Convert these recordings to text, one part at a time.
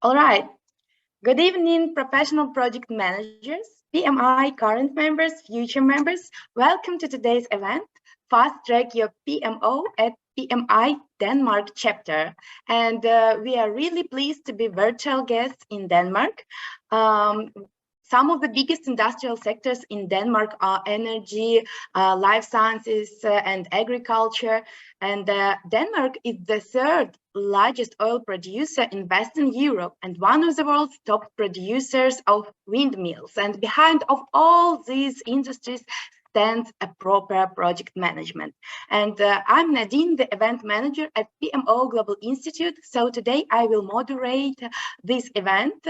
All right. Good evening, professional project managers, PMI current members, future members. Welcome to today's event, Fast Track Your PMO at PMI Denmark chapter. And we are really pleased to be virtual guests in Denmark. Some of the biggest industrial sectors in Denmark are energy, life sciences, and agriculture. And Denmark is the third largest oil producer in Western Europe and one of the world's top producers of windmills. And behind of all these industries stands a proper project management. And I'm Nadine, the event manager at Pmo Global Institute. So today I will moderate this event.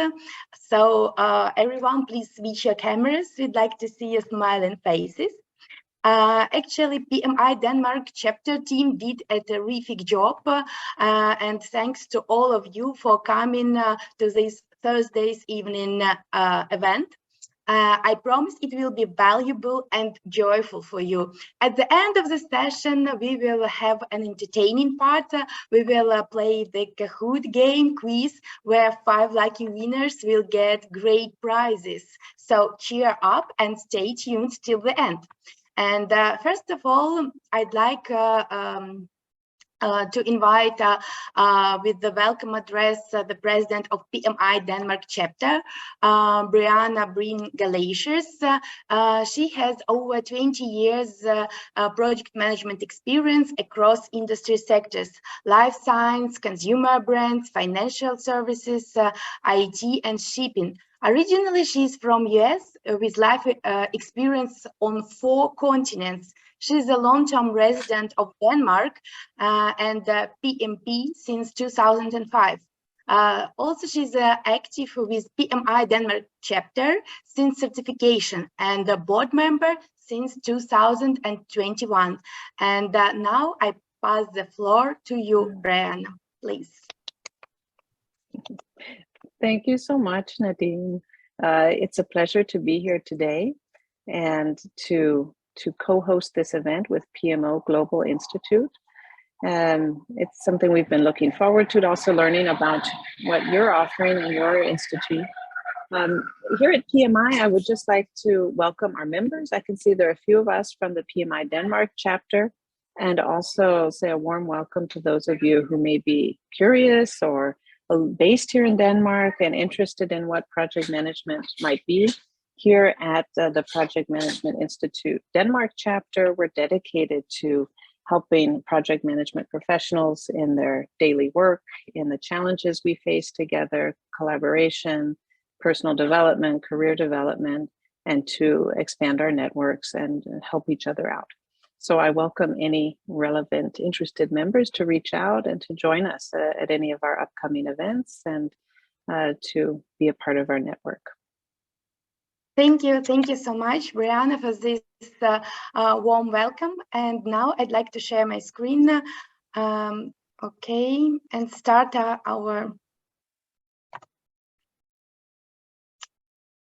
So everyone, please switch your cameras. We'd like to see your smiling faces. Actually, PMI Denmark chapter team did a terrific job, and thanks to all of you for coming to this Thursday's evening event. I promise it will be valuable and joyful for you. At the end of the session, we will have an entertaining part. We will play the Kahoot game quiz, where 5 lucky winners will get great prizes. So cheer up and stay tuned till the end. And first of all, I'd like to invite with the welcome address the president of PMI Denmark chapter, Brianna Breen Galatius. She has over 20 years project management experience across industry sectors, life science, consumer brands, financial services, IT, and shipping. Originally, she's from US with life experience on 4 continents. She's a long-term resident of Denmark and PMP since 2005. Also, she's active with PMI Denmark chapter since certification and a board member since 2021. And now I pass the floor to you, Brianna, please. Thank you so much, Nadine. It's a pleasure to be here today and to co-host this event with Pmo Global Institute. It's something we've been looking forward to, also learning about what you're offering in your institute. Here at PMI, I would just like to welcome our members. I can see there are a few of us from the PMI Denmark chapter, and also say a warm welcome to those of you who may be curious or based here in Denmark and interested in what project management might be. Here at the Project Management Institute Denmark chapter, we're dedicated to helping project management professionals in their daily work, in the challenges we face together, collaboration, personal development, career development, and to expand our networks and help each other out. So I welcome any relevant, interested members to reach out and to join us at any of our upcoming events and to be a part of our network. Thank you so much, Brianna, for this warm welcome. And now I'd like to share my screen, okay, and start our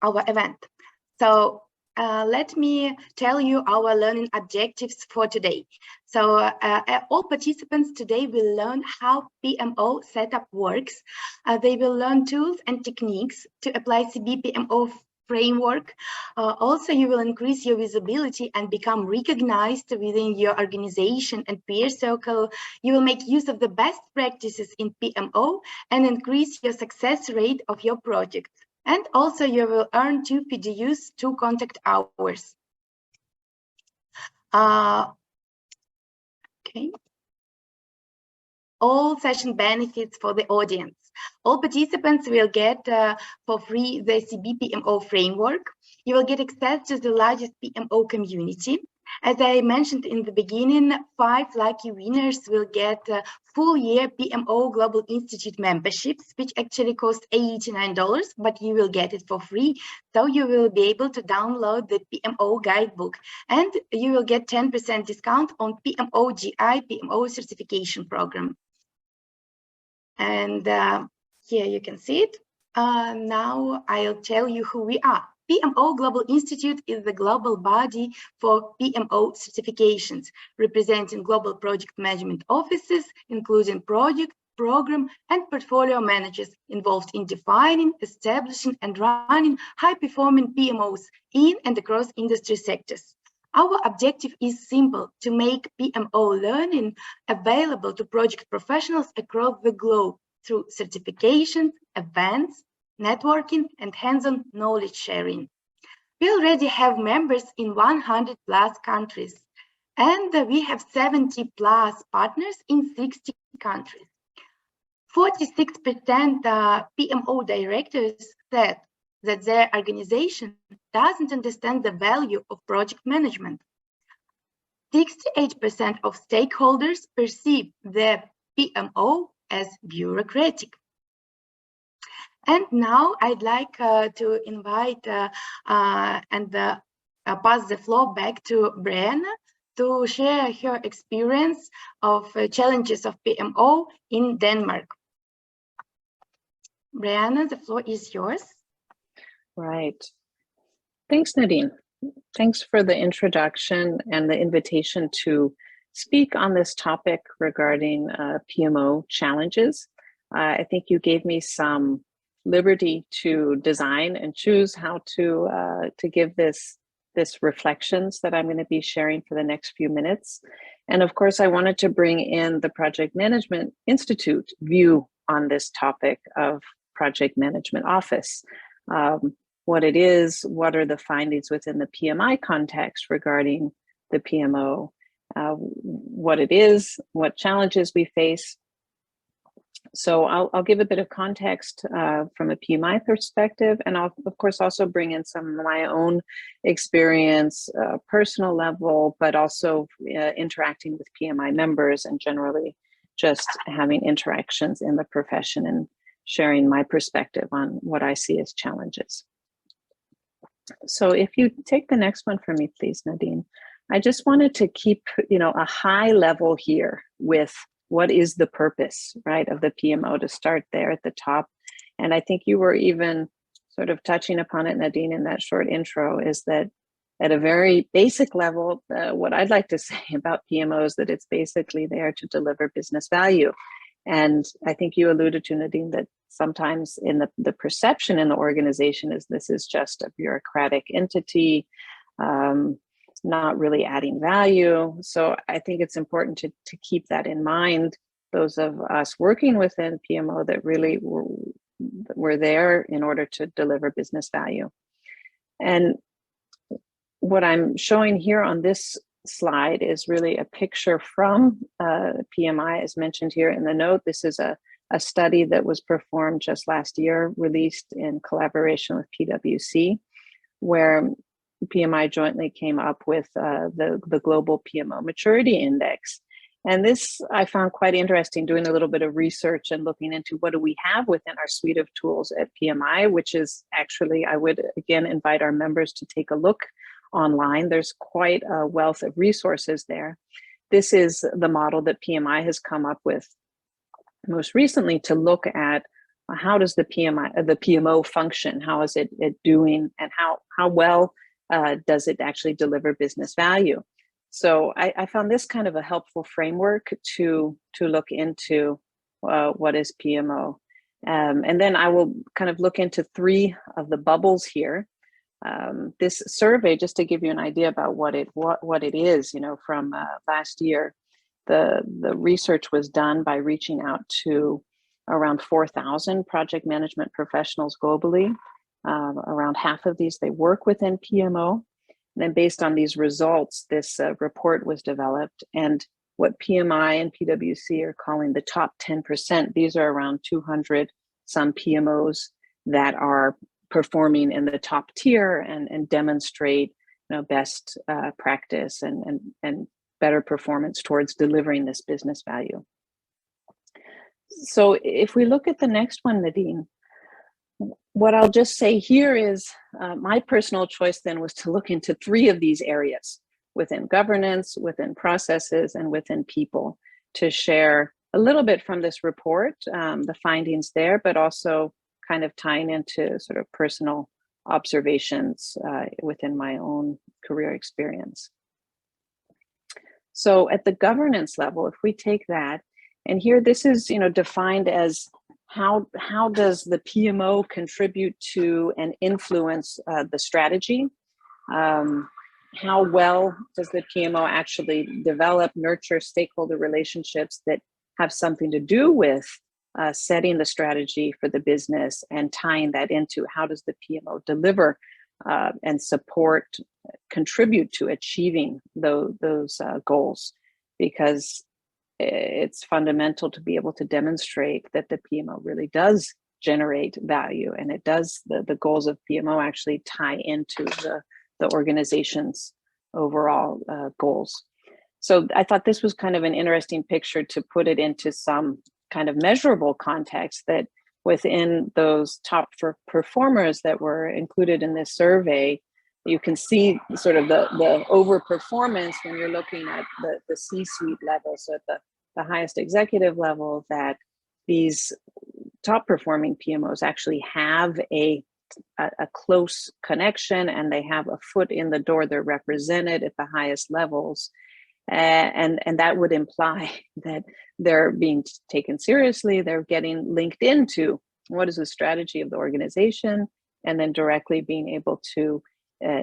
event. So let me tell you our learning objectives for today. So all participants today will learn how PMO setup works. They will learn tools and techniques to apply Cb Pmo framework. Also, you will increase your visibility and become recognized within your organization and peer circle. You will make use of the best practices in PMO and increase your success rate of your project. And also you will earn 2 PDUs, 2 contact hours. Okay. All session benefits for the audience. All participants will get for free the Cb Pmo framework. You will get access to the largest PMO community. As I mentioned in the beginning, 5 lucky winners will get full year Pmo Global Institute memberships, which actually cost $89, but you will get it for free. So you will be able to download the PMO guidebook, and you will get 10% discount on PMO GI Pmo certification program. And here you can see it. Now I'll tell you who we are. Pmo Global Institute is the global body for PMO certifications, representing global project management offices, including project, program, and portfolio managers involved in defining, establishing, and running high-performing PMOs in and across industry sectors. Our objective is simple: to make PMO learning available to project professionals across the globe through certifications, events, networking, and hands-on knowledge sharing. We already have members in 100 plus countries, and we have 70 plus partners in 60 countries. 46% PMO directors said that their organization doesn't understand the value of project management. 68% of stakeholders perceive the PMO as bureaucratic. And now I'd like to invite and pass the floor back to Brianna to share her experience of challenges of PMO in Denmark. Brianna, the floor is yours. Right. Thanks, Nadine. Thanks for the introduction and the invitation to speak on this topic regarding PMO challenges. I think you gave me some liberty to design and choose how to give this reflections that I'm going to be sharing for the next few minutes. And of course, I wanted to bring in the Project Management Institute view on this topic of Project Management Office. What it is, what are the findings within the PMI context regarding the PMO, what it is, what challenges we face. So I'll give a bit of context from a PMI perspective, and I'll of course also bring in some of my own experience, personal level, but also interacting with PMI members and generally just having interactions in the profession and sharing my perspective on what I see as challenges. So if you take the next one for me, please, Nadine. I just wanted to keep, a high level here with what is the purpose, right, of the PMO, to start there at the top. And I think you were even sort of touching upon it, Nadine, in that short intro, is that at a very basic level, what I'd like to say about PMO is that it's basically there to deliver business value. And I think you alluded to, Nadine, that sometimes in the perception in the organization is this is just a bureaucratic entity, not really adding value. So I think it's important to keep that in mind. Those of us working within PMO that really were there in order to deliver business value. And what I'm showing here on this slide is really a picture from PMI, as mentioned here in the note. This is a study that was performed just last year, released in collaboration with PwC, where PMI jointly came up with the Global PMO Maturity Index. And this I found quite interesting, doing a little bit of research and looking into what do we have within our suite of tools at PMI, which is actually, I would again invite our members to take a look online. There's quite a wealth of resources there. This is the model that PMI has come up with most recently to look at how does the PMO function, how is it doing, and how well does it actually deliver business value. So I found this kind of a helpful framework to look into what is PMO. And then I will kind of look into three of the bubbles here. This survey, just to give you an idea about what it is, from last year, the research was done by reaching out to around 4,000 project management professionals globally. Around half of these, they work within PMO. And then based on these results, this report was developed. And what PMI and PwC are calling the top 10%, these are around 200 some PMOs that are performing in the top tier and demonstrate best practice and better performance towards delivering this business value. So if we look at the next one, Nadine, what I'll just say here is my personal choice then was to look into three of these areas within governance, within processes, and within people to share a little bit from this report, the findings there, but also kind of tying into sort of personal observations within my own career experience. So at the governance level, if we take that, And here, this is, defined as how does the PMO contribute to and influence the strategy? How well does the PMO actually develop, nurture stakeholder relationships that have something to do with setting the strategy for the business and tying that into how does the PMO deliver and support, contribute to achieving those goals? Because it's fundamental to be able to demonstrate that the PMO really does generate value, and it does, the goals of PMO actually tie into the organization's overall goals. So I thought this was kind of an interesting picture to put it into some kind of measurable context, that within those top performers that were included in this survey, you can see sort of the overperformance when you're looking at the C-suite level, so at the highest executive level, that these top performing PMOs actually have a close connection, and they have a foot in the door. They're represented at the highest levels. And that would imply that they're being taken seriously. They're getting linked into what is the strategy of the organization, and then directly being able to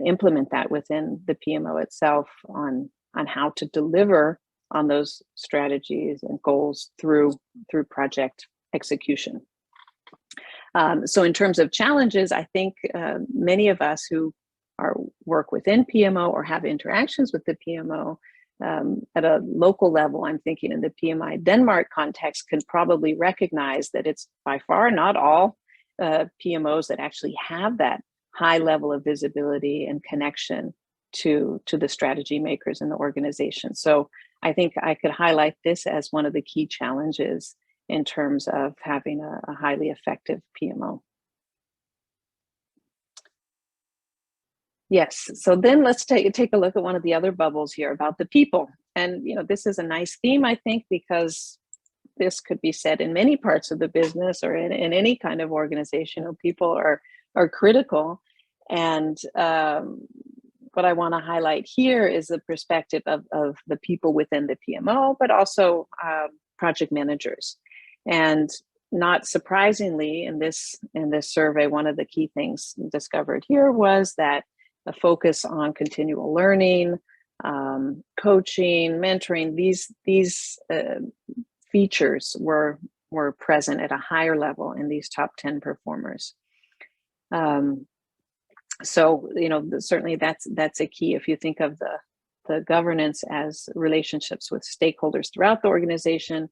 implement that within the PMO itself on how to deliver on those strategies and goals through project execution. So in terms of challenges, I think many of us who work within PMO or have interactions with the PMO at a local level, I'm thinking in the PMI Denmark context, can probably recognize that it's by far not all PMOs that actually have that high level of visibility and connection to the strategy makers in the organization. So I think I could highlight this as one of the key challenges in terms of having a highly effective PMO. Yes, so then let's take a look at one of the other bubbles here about the people. And this is a nice theme, I think, because this could be said in many parts of the business or in any kind of organization. People are critical. And what I want to highlight here is the perspective of the people within the PMO, but also project managers. And not surprisingly, in this survey, one of the key things discovered here was that a focus on continual learning, coaching, mentoring, these features were present at a higher level in these top 10 performers. So certainly that's a key. If you think of the governance as relationships with stakeholders throughout the organization,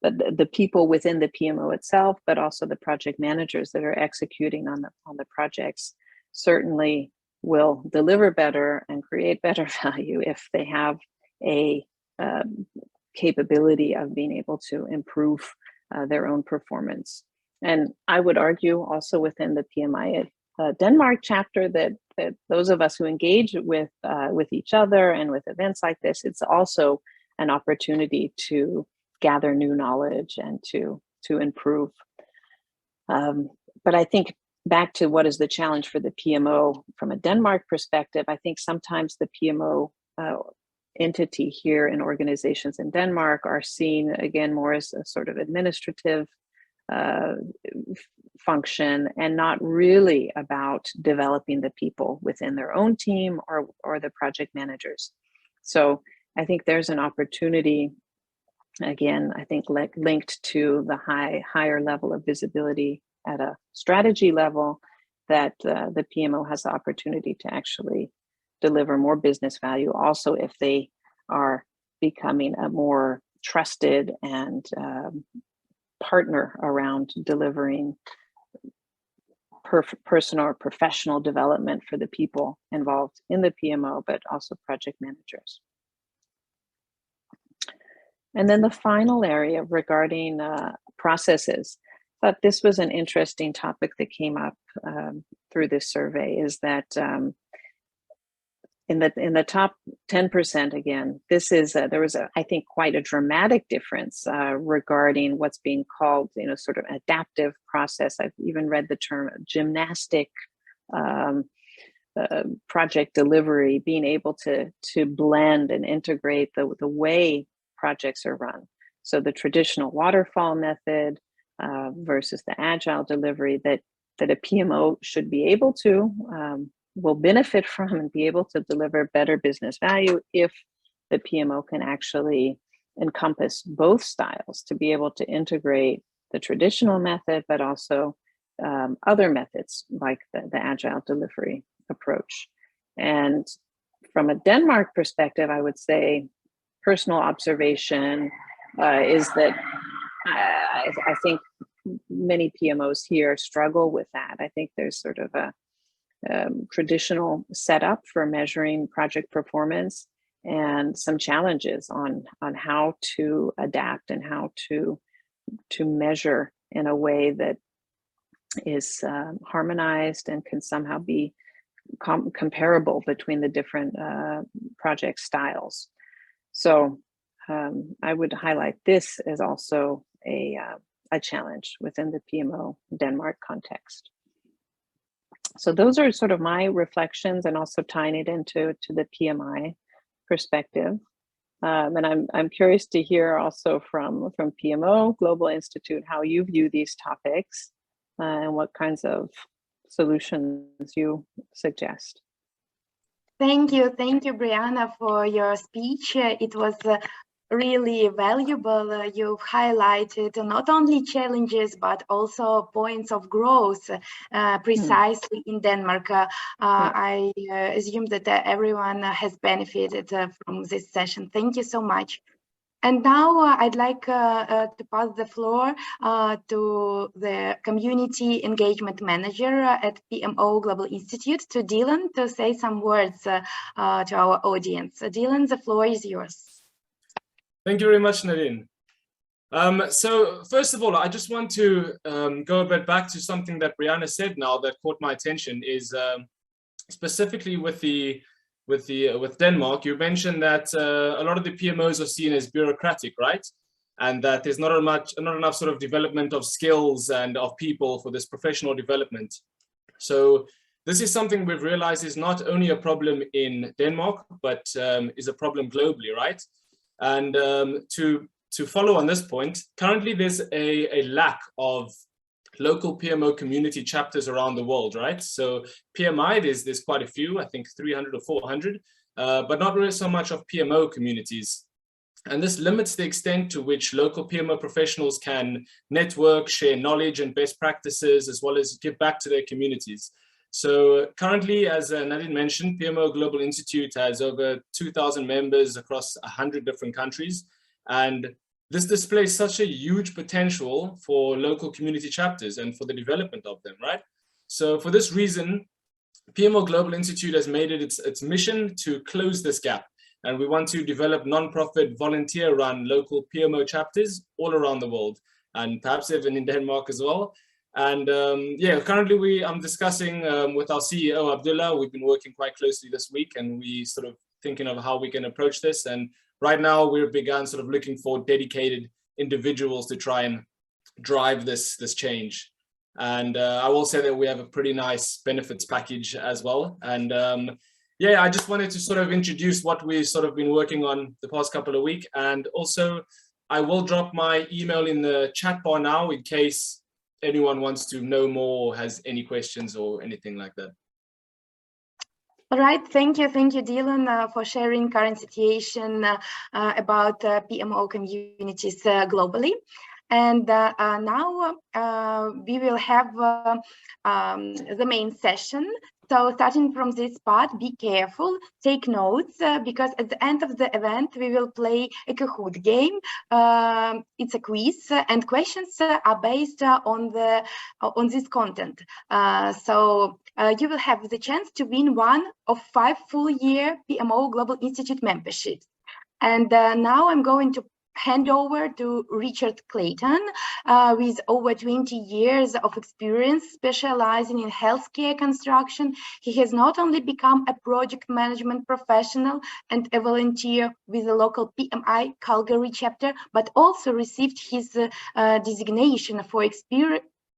the people within the PMO itself, but also the project managers that are executing on the projects, certainly will deliver better and create better value if they have a capability of being able to improve their own performance. And I would argue also within the PMI Denmark chapter that those of us who engage with each other and with events like this, it's also an opportunity to gather new knowledge and to improve. But I think back to what is the challenge for the PMO from a Denmark perspective, I think sometimes the PMO entity here in organizations in Denmark are seen again more as a sort of administrative function and not really about developing the people within their own team or the project managers. So I think there's an opportunity, again, I think linked to the higher level of visibility at a strategy level, that the PMO has the opportunity to actually deliver more business value also if they are becoming a more trusted and partner around delivering personal or professional development for the people involved in the PMO, but also project managers. And then the final area regarding processes. But this was an interesting topic that came up through this survey, is that in the top 10%, again, this is there was I think quite a dramatic difference regarding what's being called sort of adaptive process. I've even read the term gymnastic project delivery, being able to blend and integrate the way projects are run. So the traditional waterfall method versus the agile delivery that a PMO should be able to, will benefit from and be able to deliver better business value if the PMO can actually encompass both styles, to be able to integrate the traditional method, but also other methods like the agile delivery approach. And from a Denmark perspective, I would say personal observation is that I think many PMOs here struggle with that. I think there's sort of a traditional setup for measuring project performance and some challenges on how to adapt and how to measure in a way that is harmonized and can somehow be comparable between the different project styles. So I would highlight this as also a challenge within the PMO Denmark context. So those are sort of my reflections, and also tying it into the PMI perspective. And I'm curious to hear also from Pmo Global Institute how you view these topics and what kinds of solutions you suggest. Thank you, Brianna, for your speech. It was really valuable. You've highlighted not only challenges, but also points of growth precisely in Denmark. I assume that everyone has benefited from this session. Thank you so much. And now I'd like to pass the floor to the Community Engagement Manager at Pmo Global Institute, to Dylan, to say some words to our audience. Dylan, the floor is yours. Thank you very much, Nadine. So first of all, I just want to go a bit back to something that Brianna said now that caught my attention, is specifically with Denmark. You mentioned that a lot of the PMOs are seen as bureaucratic, right? And that there's not enough sort of development of skills and of people for this professional development. So this is something we've realized is not only a problem in Denmark, but is a problem globally, right? And to follow on this point, currently there's a lack of local PMO community chapters around the world, right? So PMI, there's quite a few, I think 300 or 400, but not really so much of PMO communities. And this limits the extent to which local PMO professionals can network, share knowledge and best practices, as well as give back to their communities. So currently, as Nadine mentioned, Pmo Global Institute has over 2,000 members across 100 different countries. And this displays such a huge potential for local community chapters and for the development of them, right? So for this reason, Pmo Global Institute has made it its mission to close this gap. And we want to develop non-profit, volunteer-run local PMO chapters all around the world, and perhaps even in Denmark as well. And yeah, currently I'm discussing with our CEO, Abdullah. We've been working quite closely this week, and we sort of thinking of how we can approach this. And right now we've begun sort of looking for dedicated individuals to try and drive this change. And I will say that we have a pretty nice benefits package as well. And yeah, I just wanted to sort of introduce what we've sort of been working on the past couple of weeks. And also I will drop my email in the chat bar now in case anyone wants to know more, has any questions or anything like that. All right, thank you, Dylan, for sharing current situation about PMO communities globally. And now we will have the main session. So starting from this part, be careful, take notes, because at the end of the event, we will play a Kahoot game. It's a quiz, and questions are based on this content. So you will have the chance to win one of 5 full-year Pmo Global Institute memberships. And now I'm going to hand over to Richard Clayton, with over 20 years of experience specializing in healthcare construction. He has not only become a project management professional and a volunteer with the local PMI Calgary chapter, but also received his designation for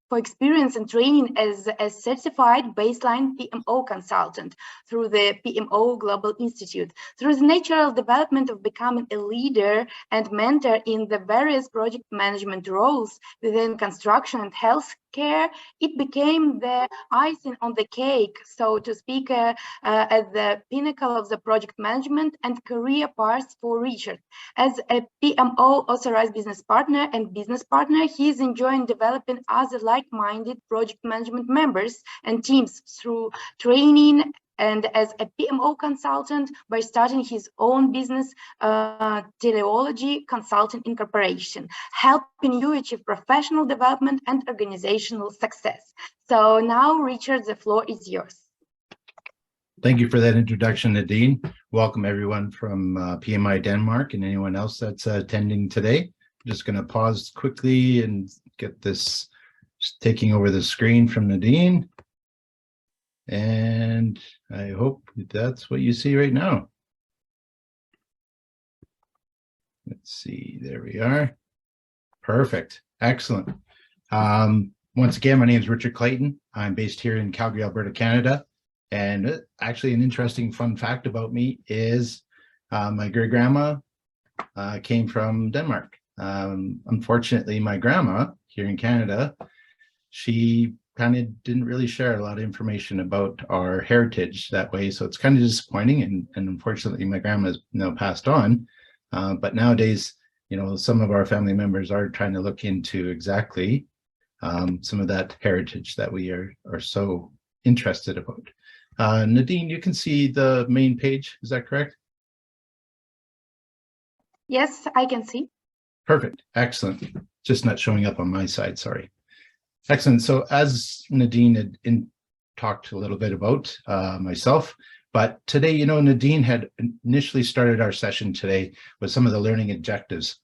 for experience and training as a certified baseline PMO consultant through the Pmo Global Institute. Through the natural development of becoming a leader and mentor in the various project management roles within construction and healthcare, it became the icing on the cake, so to speak, at the pinnacle of the project management and career paths for Richard. As a PMO authorized business partner and business partner, he is enjoying developing other like-minded project management members and teams through training, and as a PMO consultant by starting his own business, Teleology Consulting Incorporation, helping you achieve professional development and organizational success. So now, Richard, the floor is yours. Thank you for that introduction, Nadine. Welcome everyone from PMI Denmark and anyone else that's attending today. I'm just going to pause quickly and get this taking over the screen from Nadine. And I hope that's what you see right now. Let's see, there we are. Perfect, excellent. Once again, my name is Richard Clayton. I'm based here in Calgary, Alberta, Canada. And actually an interesting fun fact about me is my great-grandma came from Denmark. Unfortunately, my grandma here in Canada, she kind of didn't really share a lot of information about our heritage that way. So it's kind of disappointing. And unfortunately, my grandma's now passed on. But nowadays, you know, some of our family members are trying to look into exactly some of that heritage that we are so interested about. Nadine, you can see the main page, is that correct? Yes, I can see. Perfect, excellent. Just not showing up on my side, sorry. Excellent, so as Nadine had talked a little bit about myself, but today, you know, Nadine had initially started our session today with some of the learning objectives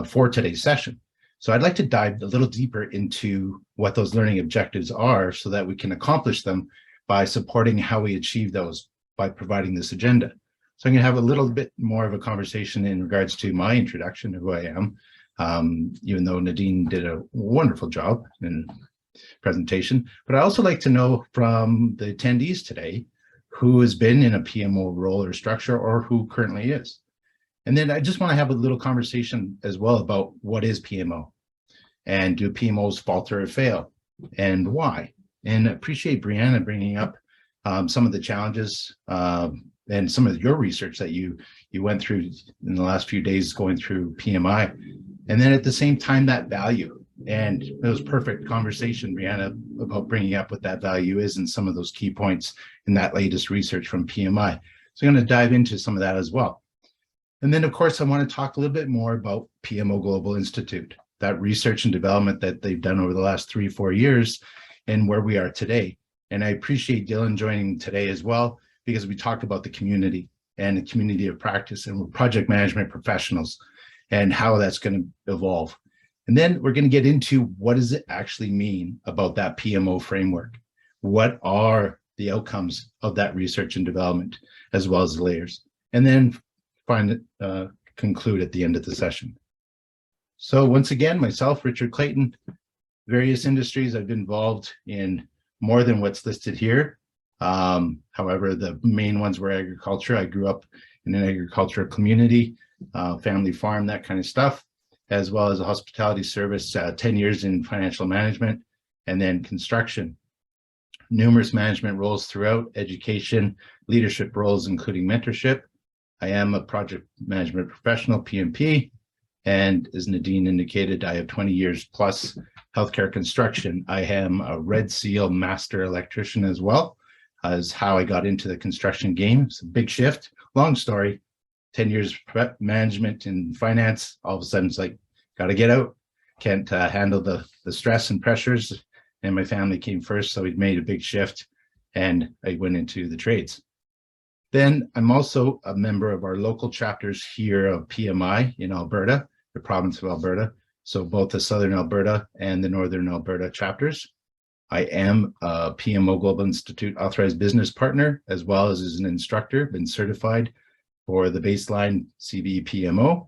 for today's session. So I'd like to dive a little deeper into what those learning objectives are so that we can accomplish them by supporting how we achieve those by providing this agenda. So I'm going to have a little bit more of a conversation in regards to my introduction of who I am, even though Nadine did a wonderful job in presentation. But I also like to know from the attendees today who has been in a PMO role or structure or who currently is. And then I just want to have a little conversation as well about what is PMO and do PMOs falter or fail and why? And I appreciate Brianna bringing up some of the challenges and some of your research that you went through in the last few days going through PMI. And then at the same time, that value. And it was perfect conversation, Brianna, about bringing up what that value is and some of those key points in that latest research from PMI. So I'm going to dive into some of that as well. And then, of course, I want to talk a little bit more about PMO Global Institute, that research and development that they've done over the last 3-4 years and where we are today. And I appreciate Dylan joining today as well, because we talked about the community and the community of practice and project management professionals and how that's going to evolve. And then we're going to get into what does it actually mean about that PMO framework? What are the outcomes of that research and development, as well as the layers? And then conclude at the end of the session. So once again, myself, Richard Clayton, various industries. I've been involved in more than what's listed here. However, the main ones were agriculture. I grew up in an agricultural community, family farm, that kind of stuff, as well as a hospitality service, 10 years in financial management, and then construction. Numerous management roles throughout, education, leadership roles, including mentorship. I am a project management professional, PMP, and as Nadine indicated, I have 20 years plus healthcare construction. I am a Red Seal master electrician as well, as how I got into the construction game. It's a big shift, long story, 10 years prep management and finance. All of a sudden it's like, got to get out. Can't handle the stress and pressures. And my family came first, so we'd made a big shift and I went into the trades. Then I'm also a member of our local chapters here of PMI in Alberta, the province of Alberta. So both the Southern Alberta and the Northern Alberta chapters. I am a PMO Global Institute authorized business partner, as well as an instructor, been certified for the baseline Cb Pmo,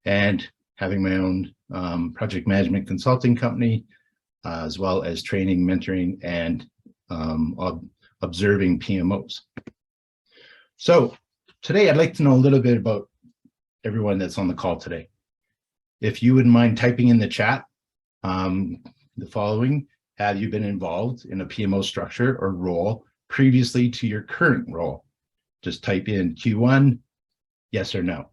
and having my own project management consulting company, as well as training, mentoring, and observing PMOs. So today I'd like to know a little bit about everyone that's on the call today. If you wouldn't mind typing in the chat the following: have you been involved in a PMO structure or role previously to your current role? Just type in Q1, yes or no.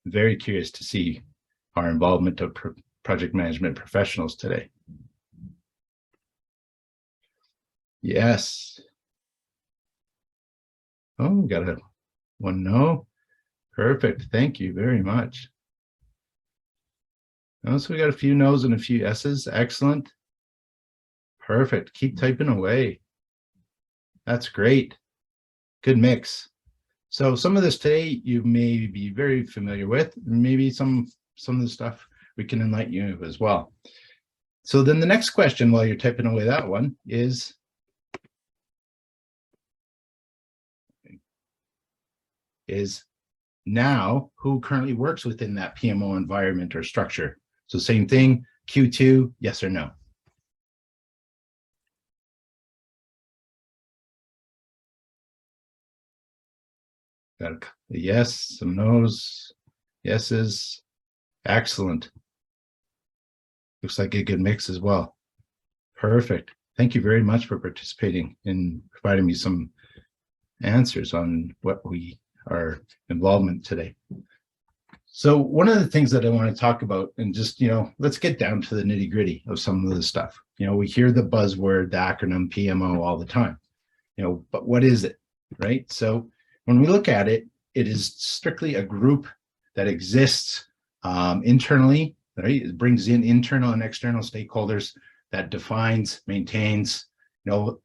Very curious to see our involvement of project management professionals today. Yes. Oh, we got one no. Perfect. Thank you very much. Oh, so we got a few no's and a few yeses. Excellent. Perfect. Keep typing away. That's great. Good mix. So some of this today you may be very familiar with. Maybe some of the stuff we can enlighten you as well. So then the next question while you're typing away that one is, now who currently works within that PMO environment or structure? So same thing, Q2, yes or no? Got a yes, some no's, yeses. Excellent. Looks like a good mix as well. Perfect. Thank you very much for participating and providing me some answers on what our involvement today. So one of the things that I want to talk about, and just, let's get down to the nitty gritty of some of the stuff. We hear the buzzword, the acronym PMO all the time, but what is it, right? So when we look at it, it is strictly a group that exists internally, right? It brings in internal and external stakeholders, that defines, maintains,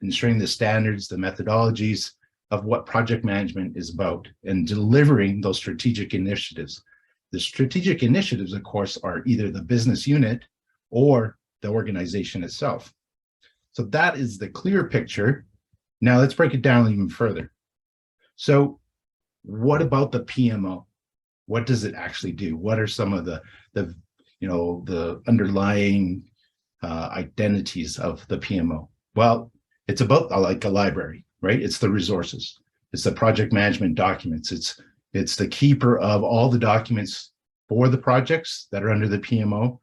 ensuring the standards, the methodologies of what project management is about, and delivering those strategic initiatives. The strategic initiatives, of course, are either the business unit or the organization itself. So that is the clear picture. Now let's break it down even further. So what about the PMO? What does it actually do? What are some of the underlying identities of the PMO? Well, it's about like a library, right? It's the resources. It's the project management documents. It's the keeper of all the documents for the projects that are under the PMO.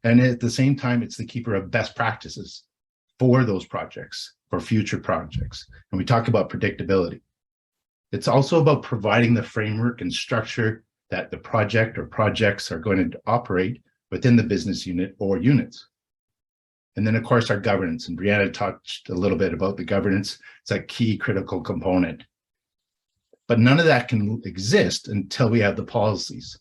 And at the same time, it's the keeper of best practices for those projects, for future projects. And we talk about predictability. It's also about providing the framework and structure that the project or projects are going to operate within the business unit or units. And then, of course, our governance. And Brianna touched a little bit about the governance. It's a key critical component. But none of that can exist until we have the policies.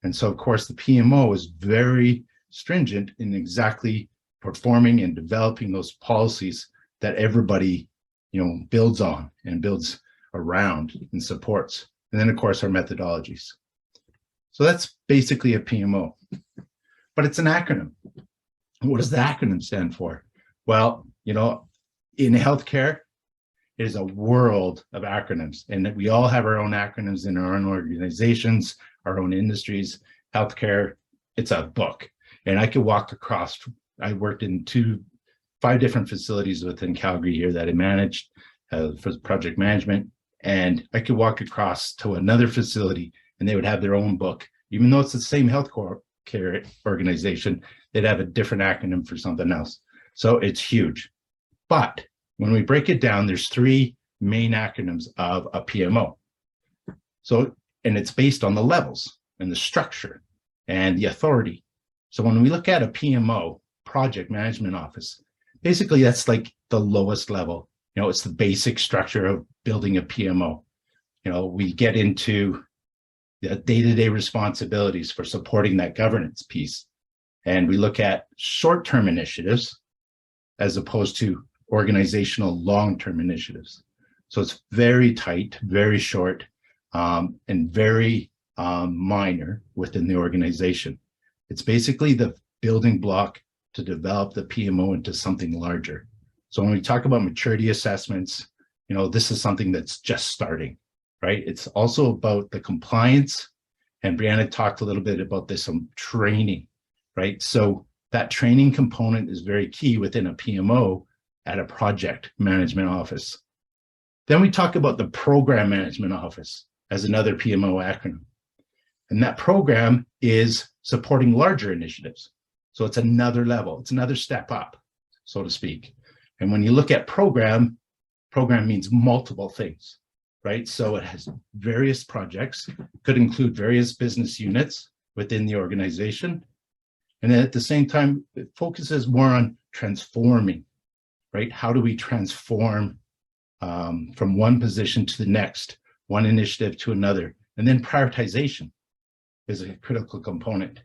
And so, of course, the PMO is very stringent in exactly performing and developing those policies that everybody, builds on and builds around and supports. And then, of course, our methodologies. So that's basically a PMO, but it's an acronym. What does the acronym stand for? Well, in healthcare, it is a world of acronyms, and we all have our own acronyms in our own organizations, our own industries. Healthcare, it's a book. And I could walk across, I worked in 5 different facilities within Calgary here that I managed for project management. And I could walk across to another facility and they would have their own book. Even though it's the same healthcare organization, they'd have a different acronym for something else. So it's huge. But when we break it down, there's 3 main acronyms of a PMO. So, and it's based on the levels and the structure and the authority. So when we look at a PMO, project management office, basically that's like the lowest level. It's the basic structure of building a PMO. We get into the day-to-day responsibilities for supporting that governance piece. And we look at short-term initiatives as opposed to organizational long-term initiatives. So it's very tight, very short, and very minor within the organization. It's basically the building block to develop the PMO into something larger. So when we talk about maturity assessments, this is something that's just starting, right? It's also about the compliance, and Brianna talked a little bit about this, some training, right? So That training component is very key within a PMO at a project management office. Then we talk about the program management office as another PMO acronym. And that program is supporting larger initiatives. So it's another level, it's another step up, so to speak. And when you look at program means multiple things, right? So it has various projects, could include various business units within the organization. And then at the same time, it focuses more on transforming, right? How do we transform from one position to the next, one initiative to another? And then prioritization is a critical component.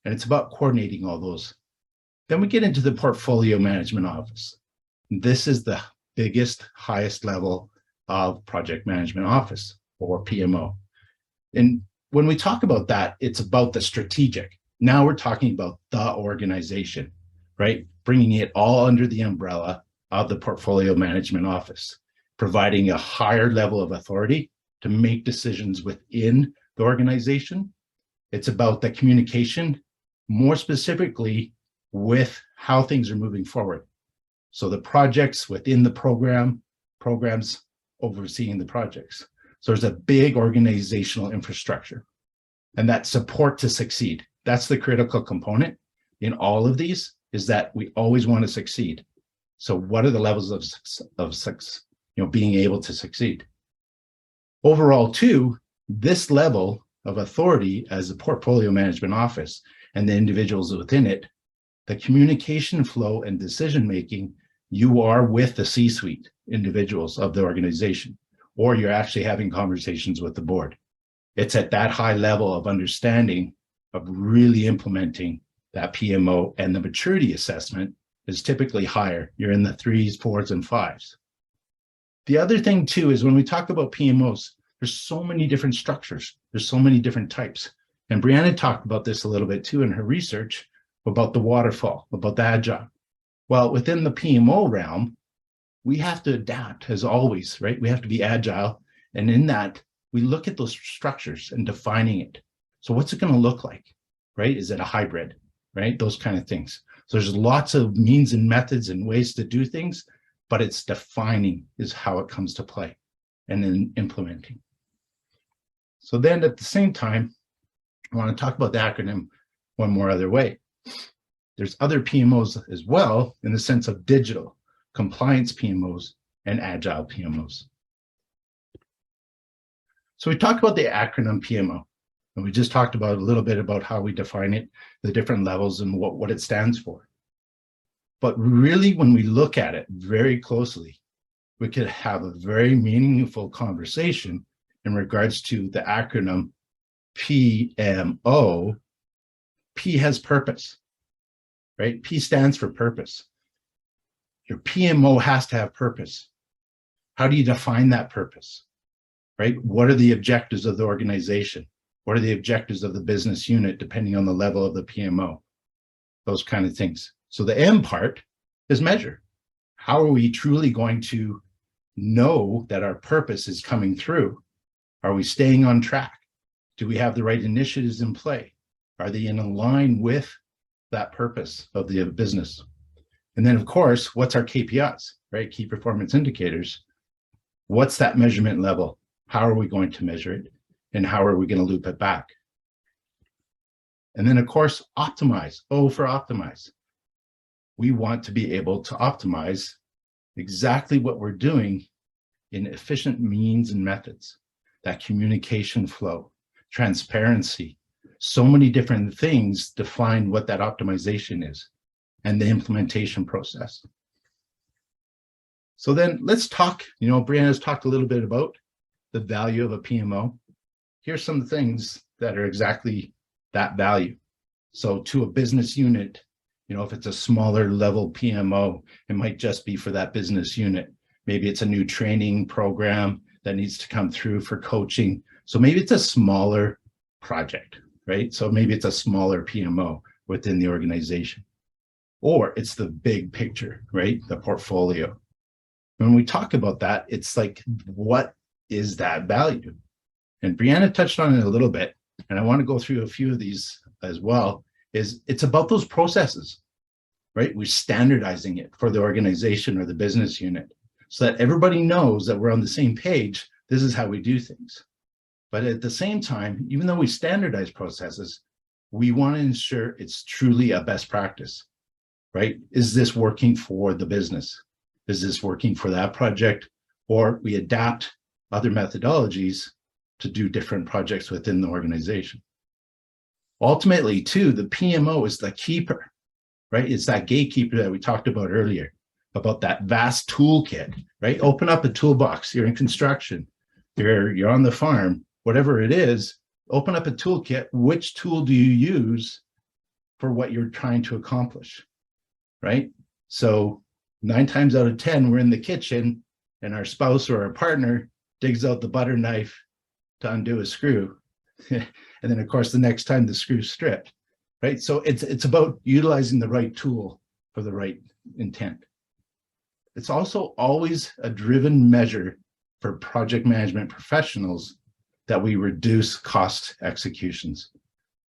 And it's about coordinating all those. Then we get into the portfolio management office. This is the biggest, highest level of project management office, or PMO. And when we talk about that, it's about the strategic. Now we're talking about the organization, right? Bringing it all under the umbrella of the portfolio management office, providing a higher level of authority to make decisions within the organization. It's about the communication, more specifically with how things are moving forward. So the projects within the programs overseeing the projects. So there's a big organizational infrastructure, and that support to succeed. That's the critical component in all of these, is that we always want to succeed. So what are the levels of being able to succeed? Overall, too, this level of authority as a portfolio management office and the individuals within it, the communication flow and decision-making, you are with the C-suite individuals of the organization, or you're actually having conversations with the board. It's at that high level of understanding of really implementing that PMO, and the maturity assessment is typically higher. You're in the 3s, 4s, and 5s. The other thing too is when we talk about PMOs, there's so many different structures. There's so many different types. And Brianna talked about this a little bit too in her research about the waterfall, about the agile. Well, within the PMO realm, we have to adapt as always, right? We have to be agile. And in that, we look at those structures and defining it. So what's it going to look like, right? Is it a hybrid, right? Those kind of things. So there's lots of means and methods and ways to do things, but it's defining is how it comes to play, and then implementing. So then at the same time, I want to talk about the acronym one more other way. There's other PMOs as well in the sense of digital, compliance PMOs, and agile PMOs. So we talked about the acronym PMO, and we just talked about a little bit about how we define it, the different levels and what it stands for. But really, when we look at it very closely, we could have a very meaningful conversation in regards to the acronym PMO. P has purpose, right? P stands for purpose. Your PMO has to have purpose. How do you define that purpose, right? What are the objectives of the organization? What are the objectives of the business unit, depending on the level of the PMO? Those kind of things. So the M part is measure. How are we truly going to know that our purpose is coming through? Are we staying on track? Do we have the right initiatives in play? Are they in line with that purpose of the business? And then, of course, what's our KPIs, right? Key performance indicators. What's that measurement level? How are we going to measure it? And how are we going to loop it back? And then, of course, optimize. O for optimize. We want to be able to optimize exactly what we're doing in efficient means and methods. That communication flow, transparency, so many different things define what that optimization is and the implementation process. So then let's talk, Brianna's talked a little bit about the value of a PMO. Here's some things that are exactly that value. So to a business unit, if it's a smaller level PMO, it might just be for that business unit. Maybe it's a new training program that needs to come through for coaching. So maybe it's a smaller project, right? So maybe it's a smaller PMO within the organization. Or it's the big picture, right? The portfolio. When we talk about that, it's like, what is that value? And Brianna touched on it a little bit, and I want to go through a few of these as well, is it's about those processes, right? We're standardizing it for the organization or the business unit so that everybody knows that we're on the same page. This is how we do things. But at the same time, even though we standardize processes, we want to ensure it's truly a best practice, right? Is this working for the business? Is this working for that project? Or we adapt other methodologies to do different projects within the organization. Ultimately, too, the PMO is the keeper, right? It's that gatekeeper that we talked about earlier, about that vast toolkit, right? Open up a toolbox. You're in construction, you're on the farm, whatever it is, open up a toolkit. Which tool do you use for what you're trying to accomplish, right? So 9 times out of 10, we're in the kitchen and our spouse or our partner digs out the butter knife to undo a screw. And then, of course, the next time the screw's stripped, right? So it's about utilizing the right tool for the right intent. It's also always a driven measure for project management professionals that we reduce cost executions,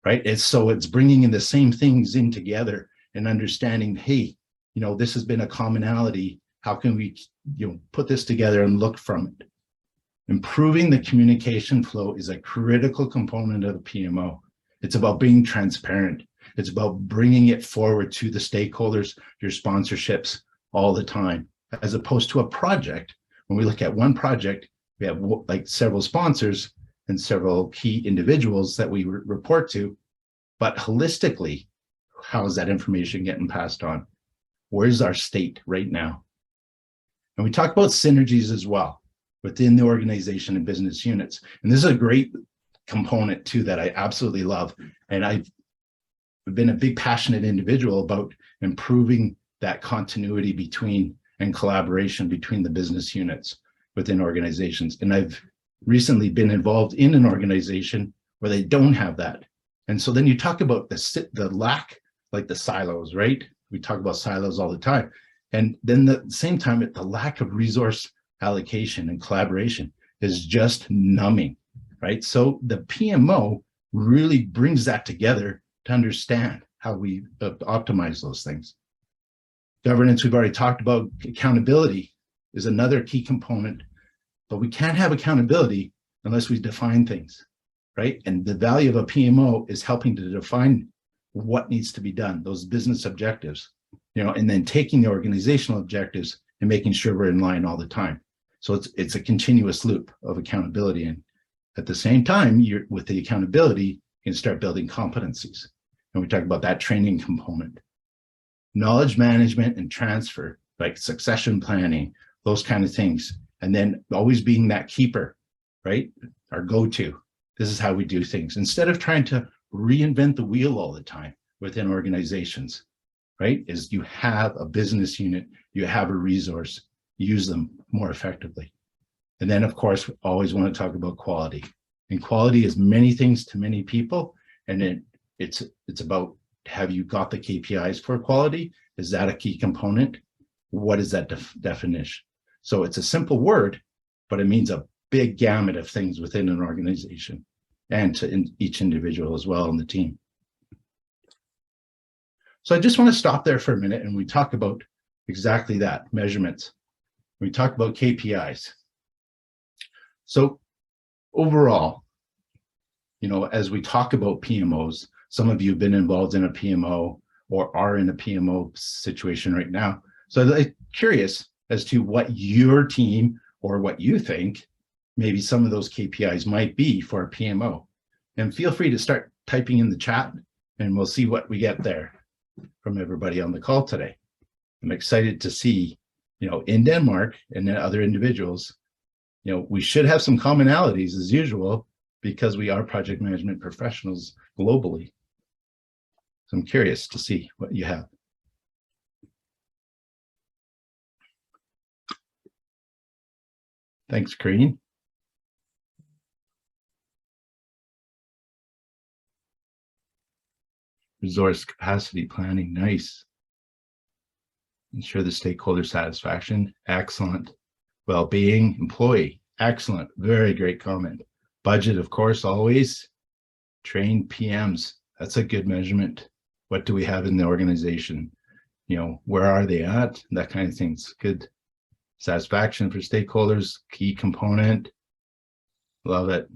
right? It's bringing in the same things in together and understanding, hey, this has been a commonality. How can we, put this together and look from it? Improving the communication flow is a critical component of the PMO. It's about being transparent. It's about bringing it forward to the stakeholders, your sponsorships all the time, as opposed to a project. When we look at one project, we have like several sponsors and several key individuals that we report to, but holistically, how is that information getting passed on? Where's our state right now? And we talk about synergies as well within the organization and business units. And this is a great component too that I absolutely love. And I've been a big passionate individual about improving that continuity between and collaboration between the business units within organizations. And I've recently been involved in an organization where they don't have that. And so then you talk about the lack, like the silos, right? We talk about silos all the time. And then at the same time, the lack of resource allocation and collaboration is just numbing, right? So the PMO really brings that together to understand how we optimize those things. Governance, we've already talked about. Accountability is another key component, but we can't have accountability unless we define things, right? And the value of a PMO is helping to define what needs to be done, those business objectives, and then taking the organizational objectives and making sure we're in line all the time. So it's a continuous loop of accountability. And at the same time, with the accountability, you can start building competencies. And we talk about that training component. Knowledge management and transfer, like succession planning, those kind of things. And then always being that keeper, right? Our go-to. This is how we do things. Instead of trying to reinvent the wheel all the time within organizations, right? Is you have a business unit, you have a resource, use them more effectively. And then, of course, we always want to talk about quality. And quality is many things to many people. And it's about, have you got the KPIs for quality? Is that a key component? What is that definition? So it's a simple word, but it means a big gamut of things within an organization and to each individual as well in the team. So I just want to stop there for a minute and we talk about exactly that, measurements. We talk about KPIs. So overall, as we talk about PMOs, some of you have been involved in a PMO or are in a PMO situation right now. So I'm curious as to what your team or what you think maybe some of those KPIs might be for a PMO. And feel free to start typing in the chat and we'll see what we get there from everybody on the call today. I'm excited to see, in Denmark and then other individuals, we should have some commonalities as usual because we are project management professionals globally. So I'm curious to see what you have. Thanks, Corinne. Resource capacity planning, nice. Ensure the stakeholder satisfaction, excellent. Well-being, employee, excellent, very great comment. Budget, of course, always. Train PMs, that's a good measurement. What do we have in the organization? You know, where are they at? That kind of things. Good satisfaction for stakeholders, key component. Love it.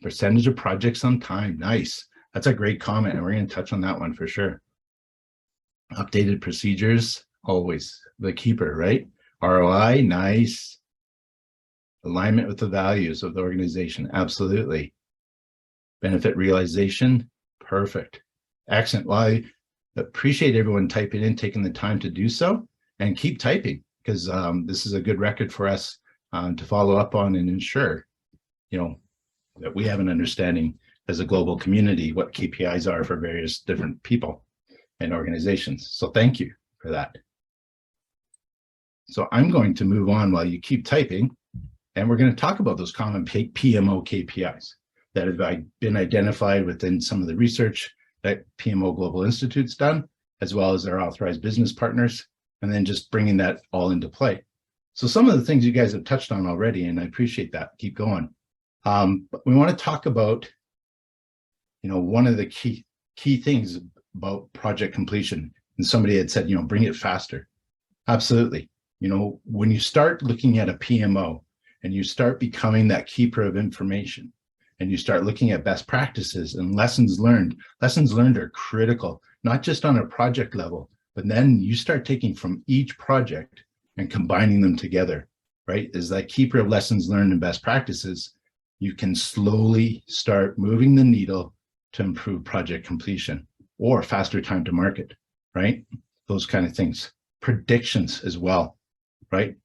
Percentage of projects on time. Nice. That's a great comment, and we're going to touch on that one for sure. Updated procedures, always the keeper, right? ROI, nice. Alignment with the values of the organization, absolutely. Benefit realization, perfect. Excellent. Well, I appreciate everyone typing in, taking the time to do so, and keep typing, because this is a good record for us to follow up on and ensure, you know, that we have an understanding as a global community what KPIs are for various different people and organizations. So thank you for that. So I'm going to move on while you keep typing, and we're going to talk about those common PMO KPIs that have been identified within some of the research that PMO Global Institute's done, as well as our authorized business partners, and then just bringing that all into play. So some of the things you guys have touched on already, and I appreciate that. Keep going. But we want to talk about, you know, one of the key things about project completion. And somebody had said, you know, bring it faster. Absolutely. You know, when you start looking at a PMO and you start becoming that keeper of information, and you start looking at best practices and lessons learned are critical, not just on a project level, but then you start taking from each project and combining them together, right? As that keeper of lessons learned and best practices, you can slowly start moving the needle to improve project completion or faster time to market, right? Those kind of things. Predictions as well, right?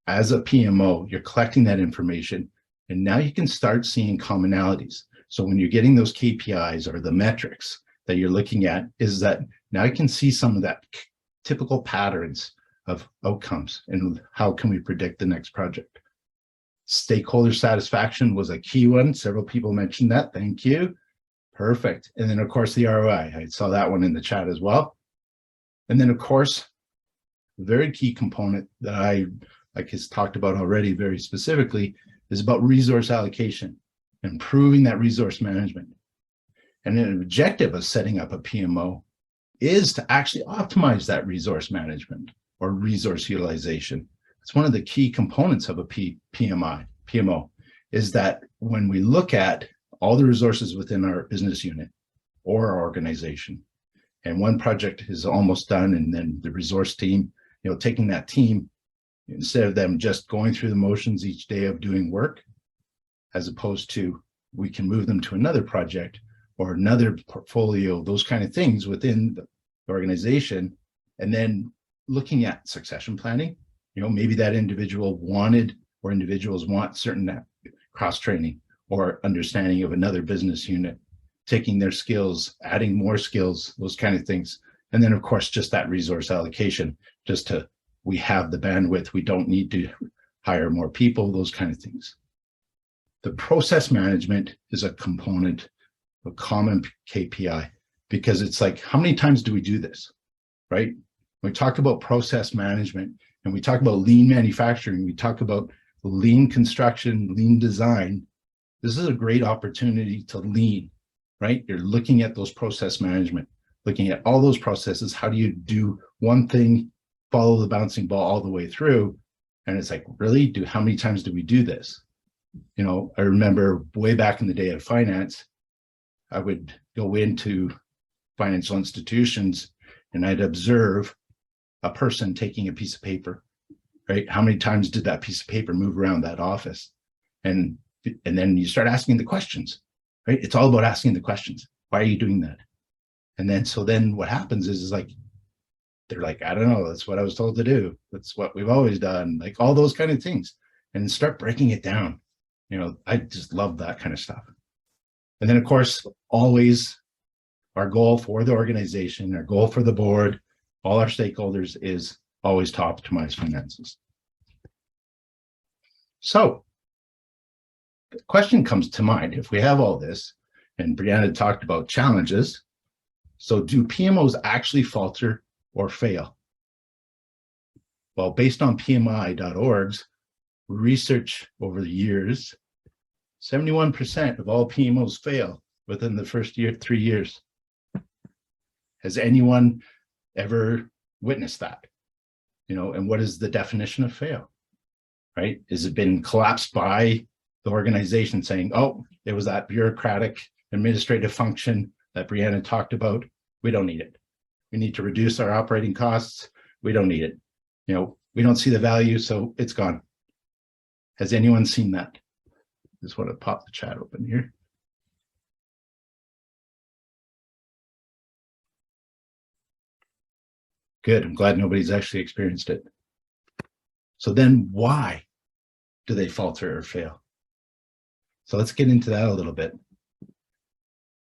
As a PMO, you're collecting that information, and now you can start seeing commonalities. So when you're getting those KPIs or the metrics that you're looking at, is that now you can see some of that typical patterns of outcomes and how can we predict the next project. Stakeholder satisfaction was a key one. Several people mentioned that. Thank you. Perfect. And then, of course, the ROI. I saw that one in the chat as well. And then, of course, a very key component that I has talked about already very specifically is about resource allocation, improving that resource management. And an objective of setting up a PMO is to actually optimize that resource management or resource utilization. It's one of the key components of a PMO, is that when we look at all the resources within our business unit or our organization, and one project is almost done, and then the resource team, you know, taking that team, instead of them just going through the motions each day of doing work, as opposed to we can move them to another project or another portfolio, those kind of things within the organization, and then looking at succession planning. You know, maybe that individual wanted, or individuals want, certain cross training or understanding of another business unit, taking their skills, adding more skills, those kind of things. And then, of course, just that resource allocation, just to, we have the bandwidth, we don't need to hire more people, those kind of things. The process management is a component, a common KPI, because it's like, how many times do we do this, right? When we talk about process management and we talk about lean manufacturing, we talk about lean construction, lean design, this is a great opportunity to lean, right? You're looking at those process management, looking at all those processes. How do you do one thing, follow the bouncing ball all the way through? And it's like, really, how many times do we do this? You know, I remember way back in the day of finance, I would go into financial institutions and I'd observe a person taking a piece of paper, right? How many times did that piece of paper move around that office? And then you start asking the questions, right? It's all about asking the questions. Why are you doing that? And then, so then what happens is like, they're like, I don't know, that's what I was told to do. That's what we've always done, like all those kind of things, and start breaking it down. You know, I just love that kind of stuff. And then, of course, always our goal for the organization, our goal for the board, all our stakeholders is always to optimize finances. So the question comes to mind, if we have all this, and Brianna talked about challenges, so do PMOs actually falter or fail? Well, based on PMI.org's research over the years, 71% of all PMOs fail within the first 3 years. Has anyone ever witnessed that? You know, and what is the definition of fail, right? Has it been collapsed by the organization saying, oh, it was that bureaucratic administrative function that Brianna talked about. We don't need it. We need to reduce our operating costs. We don't need it. You know, we don't see the value, so it's gone. Has anyone seen that? Just want to pop the chat open here. Good. I'm glad nobody's actually experienced it. So then why do they falter or fail? So let's get into that a little bit.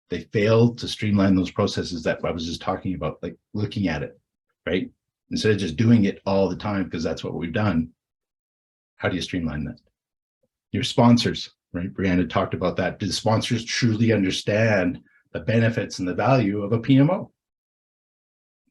They fail to streamline those processes that I was just talking about, like looking at it, right? Instead of just doing it all the time, because that's what we've done. How do you streamline that? Your sponsors, right? Brianna talked about that. Do the sponsors truly understand the benefits and the value of a PMO?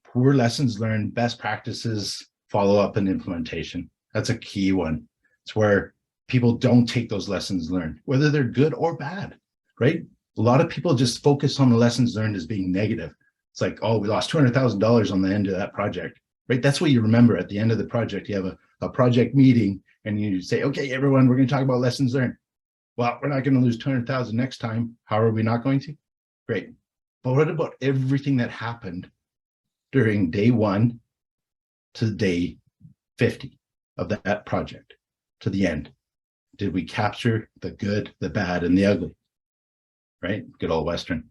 Poor lessons learned, best practices, follow-up and implementation. That's a key one. It's where people don't take those lessons learned, whether they're good or bad, right? A lot of people just focus on the lessons learned as being negative. It's like, oh, we lost $200,000 on the end of that project, right? That's what you remember at the end of the project. You have a project meeting and you say, okay, everyone, we're going to talk about lessons learned. Well, we're not going to lose 200,000 next time. How are we not going to? Great. But what about everything that happened during day 1 to day 50 of that project to the end? Did we capture the good, the bad, and the ugly? Right? Good old Western.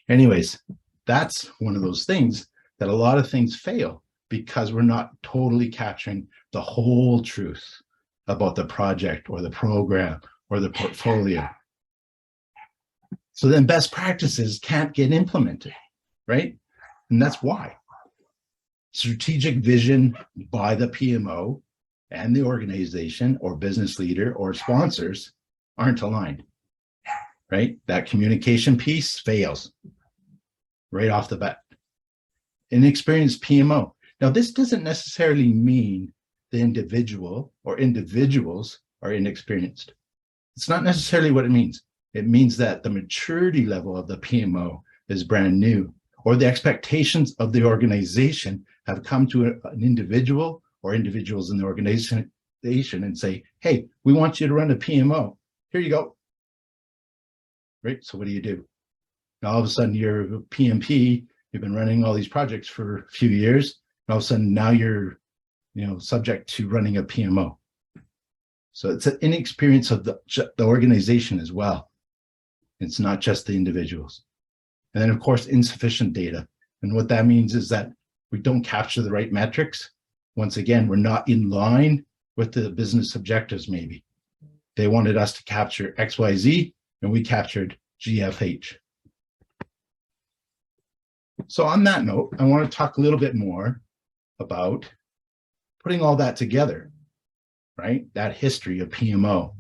Anyways, that's one of those things that a lot of things fail because we're not totally capturing the whole truth about the project or the program or the portfolio. So then best practices can't get implemented, right? And that's why. Strategic vision by the PMO and the organization or business leader or sponsors aren't aligned, right? That communication piece fails right off the bat. Inexperienced PMO. Now, this doesn't necessarily mean the individual or individuals are inexperienced. It's not necessarily what it means. It means that the maturity level of the PMO is brand new, or the expectations of the organization have come to an individual or individuals in the organization and say, hey, we want you to run a PMO. Here you go. Right? So what do? Now, all of a sudden, you're a PMP. You've been running all these projects for a few years. And all of a sudden, now you're subject to running a PMO. So it's an inexperience of the organization as well. It's not just the individuals. And then, of course, insufficient data. And what that means is that we don't capture the right metrics. Once again, we're not in line with the business objectives, maybe. They wanted us to capture XYZ, and we captured GFH. So on that note, I want to talk a little bit more about putting all that together, right? That history of PMO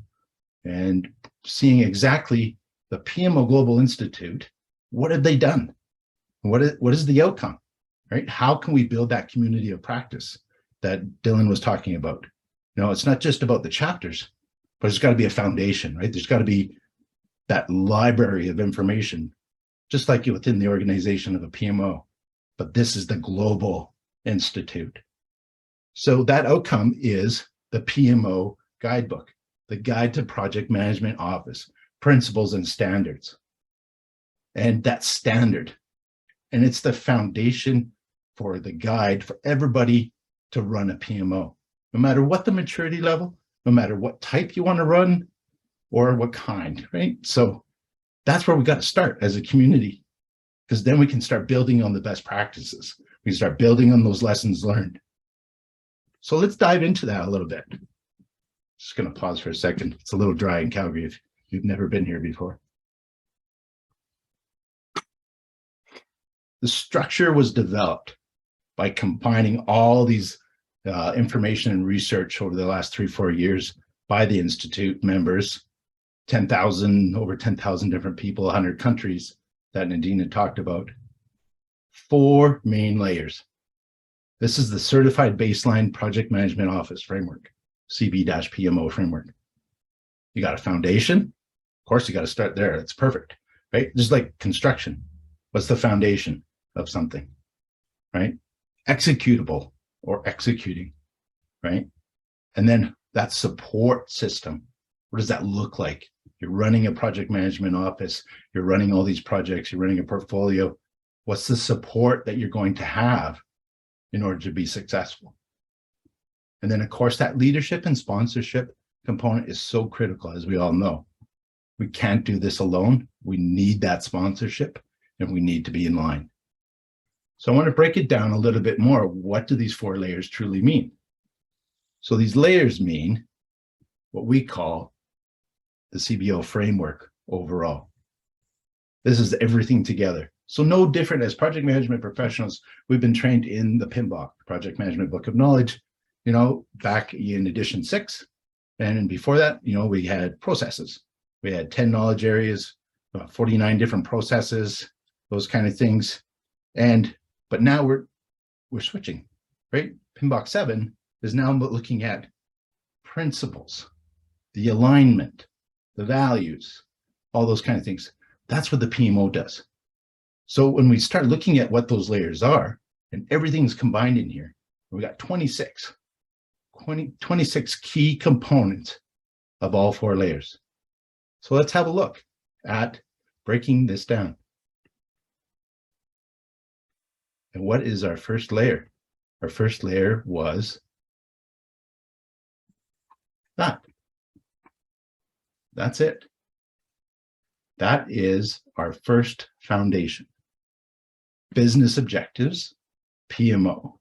and seeing exactly the PMO Global Institute. What have they done? What is the outcome, right? How can we build that community of practice that Dylan was talking about? It's not just about the chapters, but it's got to be a foundation, right? There's got to be that library of information, just like within the organization of a PMO. But this is the Global Institute. So that outcome is the PMO Guidebook, the Guide to Project Management Office, Principles and Standards. And that's standard. And it's the foundation for the guide for everybody to run a PMO, no matter what the maturity level, no matter what type you want to run or what kind, right? So that's where we got to start as a community, because then we can start building on the best practices. We can start building on those lessons learned. So let's dive into that a little bit. Just going to pause for a second. It's a little dry in Calgary if you've never been here before. The structure was developed by combining all these information and research over the last 3-4 years by the Institute members, over 10,000 different people, 100 countries that Nadine had talked about. 4 main layers. This is the Certified Baseline Project Management Office Framework, Cb Pmo framework. You got a foundation. Of course, you got to start there. It's perfect, right? Just like construction. What's the foundation of something? right? Executable or executing, right? And then that support system. What does that look like? You're running a project management office, you're running all these projects, you're running a portfolio. What's the support that you're going to have in order to be successful? And then, of course, that leadership and sponsorship component is so critical, as we all know. We can't do this alone. We need that sponsorship, and we need to be in line. So I want to break it down a little bit more. What do these 4 layers truly mean? So these layers mean what we call the CBO framework overall. This is everything together. So no different as project management professionals, we've been trained in the PMBOK, Project Management Book of Knowledge, back in edition 6. And before that, we had processes. We had 10 knowledge areas, 49 different processes, those kind of things. But now we're switching, right? PMBOK 7 is now looking at principles, the alignment, the values, all those kind of things. That's what the PMO does. So when we start looking at what those layers are, and everything's combined in here, we got 26 key components of all 4 layers. So let's have a look at breaking this down. And what is our first layer? Our first layer was that. That's it. That is our first foundation. Business objectives, PMO.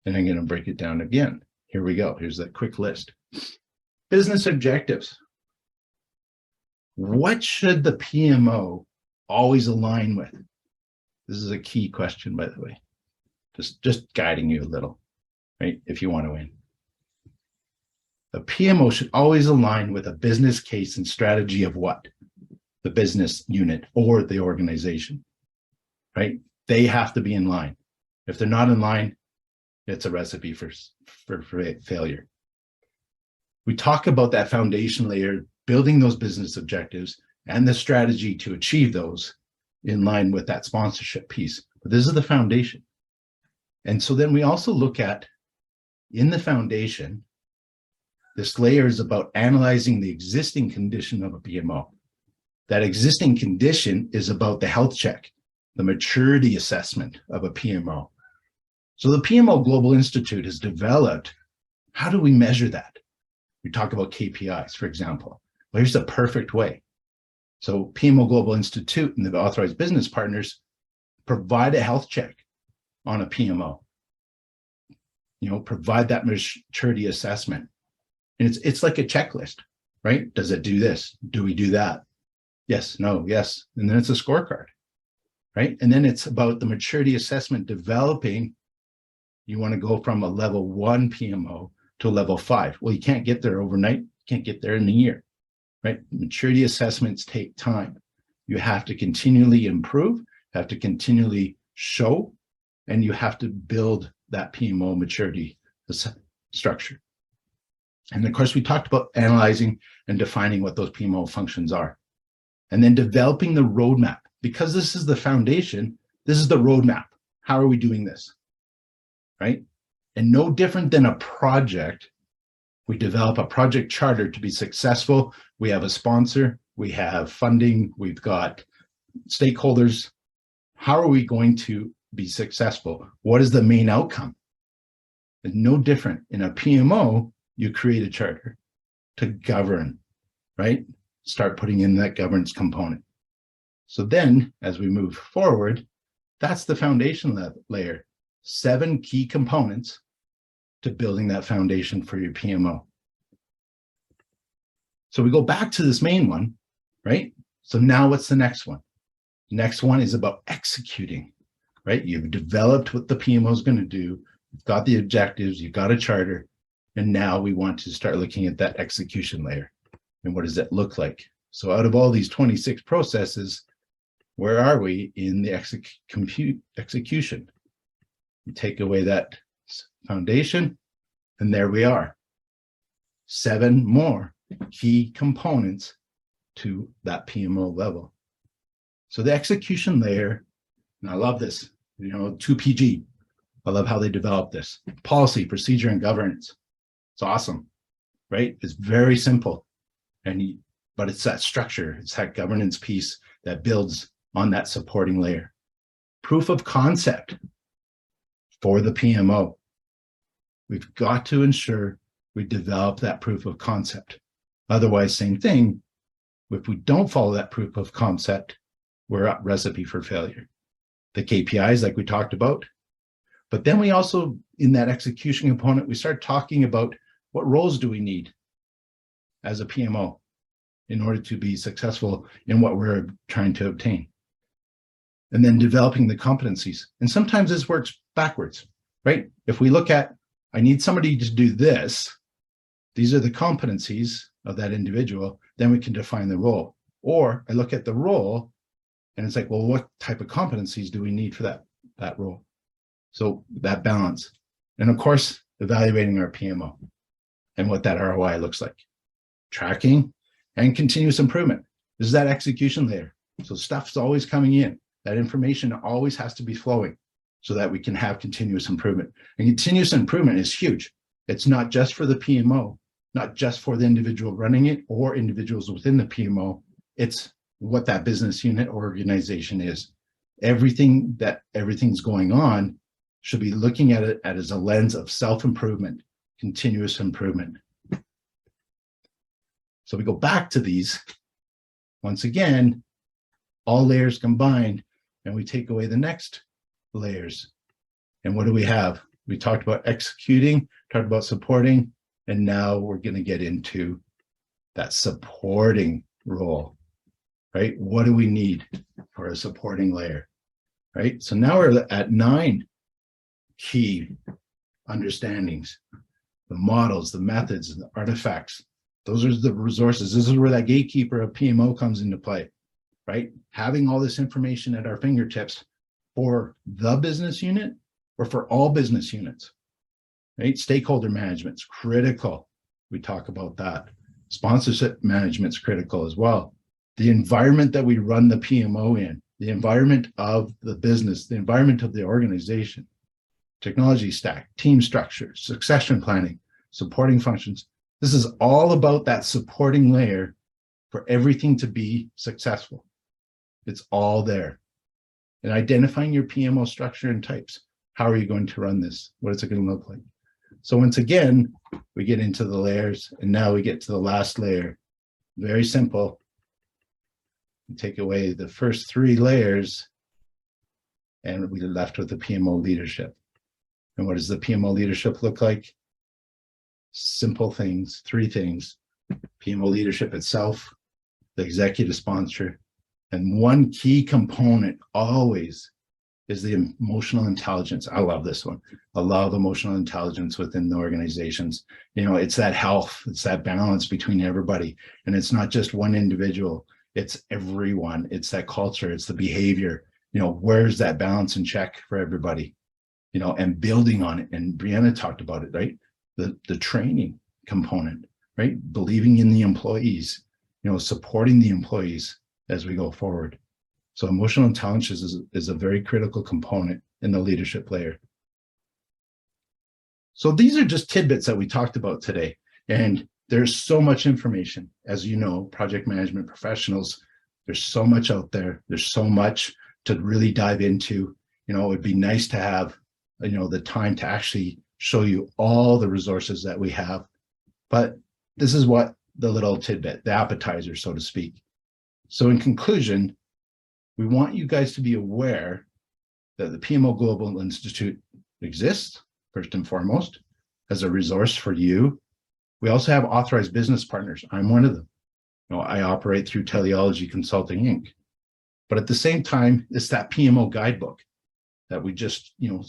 And I'm going to break it down again. Here we go. Here's that quick list. Business objectives. What should the PMO always align with? This is a key question, by the way. Just guiding you a little, right? If you want to win. The PMO should always align with a business case and strategy of what? The business unit or the organization, right? They have to be in line. If they're not in line, it's a recipe for failure. We talk about that foundation layer, building those business objectives and the strategy to achieve those in line with that sponsorship piece. But this is the foundation. And so then we also look at, in the foundation, this layer is about analyzing the existing condition of a PMO. That existing condition is about the health check, the maturity assessment of a PMO. So the PMO Global Institute has developed, how do we measure that? We talk about KPIs, for example. Well, here's the perfect way. So PMO Global Institute and the authorized business partners provide a health check on a PMO. Provide that maturity assessment. And it's like a checklist, right? Does it do this? Do we do that? Yes, no, yes. And then it's a scorecard, right? And then it's about the maturity assessment developing. You want to go from a level 1 PMO to a level 5. Well, you can't get there overnight. You can't get there in a year, right? Maturity assessments take time. You have to continually improve, have to continually show, and you have to build that PMO maturity structure. And of course, we talked about analyzing and defining what those PMO functions are. And then developing the roadmap. Because this is the foundation, this is the roadmap. How are we doing this? Right? And no different than a project, we develop a project charter to be successful. We have a sponsor, we have funding, we've got stakeholders. How are we going to be successful? What is the main outcome? And no different. In a PMO, you create a charter to govern, right? Start putting in that governance component. So then, as we move forward, that's the foundation layer. 7 key components to building that foundation for your PMO. So we go back to this main one, right? So now what's the next one? The next one is about executing, right? You've developed what the PMO is going to do. You've got the objectives, you've got a charter, and now we want to start looking at that execution layer. And what does that look like? So out of all these 26 processes, where are we in the execution? You take away that foundation, and there we are. 7 more key components to that PMO level. So the execution layer, and I love this, 2PG, I love how they develop this. Policy, procedure, and governance. It's awesome, right? It's very simple, but it's that structure, it's that governance piece that builds on that supporting layer. Proof of concept for the PMO. We've got to ensure we develop that proof of concept. Otherwise, same thing. If we don't follow that proof of concept, we're at recipe for failure. The KPIs, like we talked about, but then we also, in that execution component, we start talking about what roles do we need as a PMO in order to be successful in what we're trying to obtain. And then developing the competencies. And sometimes this works backwards, right? If we look at, I need somebody to do this, these are the competencies of that individual, then we can define the role. Or I look at the role and it's like, well, what type of competencies do we need for that role? So that balance. And of course, evaluating our PMO and what that ROI looks like. Tracking and continuous improvement. This is that execution layer. So stuff's always coming in. That information always has to be flowing so that we can have continuous improvement. And continuous improvement is huge. It's not just for the PMO, not just for the individual running it or individuals within the PMO. It's what that business unit or organization is. Everything's going on should be looking at it as a lens of self-improvement, continuous improvement. So we go back to these, once again, all layers combined, and we take away the next layers. And what do we have? We talked about executing, talked about supporting, and now we're going to get into that supporting role, right? What do we need for a supporting layer, right? So now we're at 9 key understandings, the models, the methods, the artifacts. Those are the resources. This is where that gatekeeper of PMO comes into play, right? Having all this information at our fingertips for the business unit or for all business units, right? Stakeholder management's critical. We talk about that. Sponsorship management's critical as well. The environment that we run the PMO in, the environment of the business, the environment of the organization, technology stack, team structure, succession planning, supporting functions. This is all about that supporting layer for everything to be successful. It's all there. And identifying your PMO structure and types. How are you going to run this? What is it going to look like? So once again, we get into the layers, and now we get to the last layer. Very simple. We take away the first 3 layers, and we're left with the PMO leadership. And what does the PMO leadership look like? Simple things, 3 things. PMO leadership itself, the executive sponsor, and one key component always is the emotional intelligence. I love this one. I love emotional intelligence within the organizations. You know, it's that health, it's that balance between everybody. And it's not just one individual, it's everyone. It's that culture, it's the behavior. You know, where's that balance and check for everybody? You know, and building on it. And Brianna talked about it, right? The training component, right? Believing in the employees, you know, supporting the employees as we go forward. So emotional intelligence is a very critical component in the leadership layer. So these are just tidbits that we talked about today. And there's so much information, as you know, project management professionals, there's so much out there. There's so much to really dive into. You know, it'd be nice to have, you know, the time to actually show you all the resources that we have. But this is what the little tidbit, the appetizer, so to speak. So in conclusion, we want you guys to be aware that the PMO Global Institute exists, first and foremost, as a resource for you. We also have authorized business partners. I'm one of them. You know, I operate through Teleology Consulting, Inc. But at the same time, it's that PMO guidebook that we just, you know,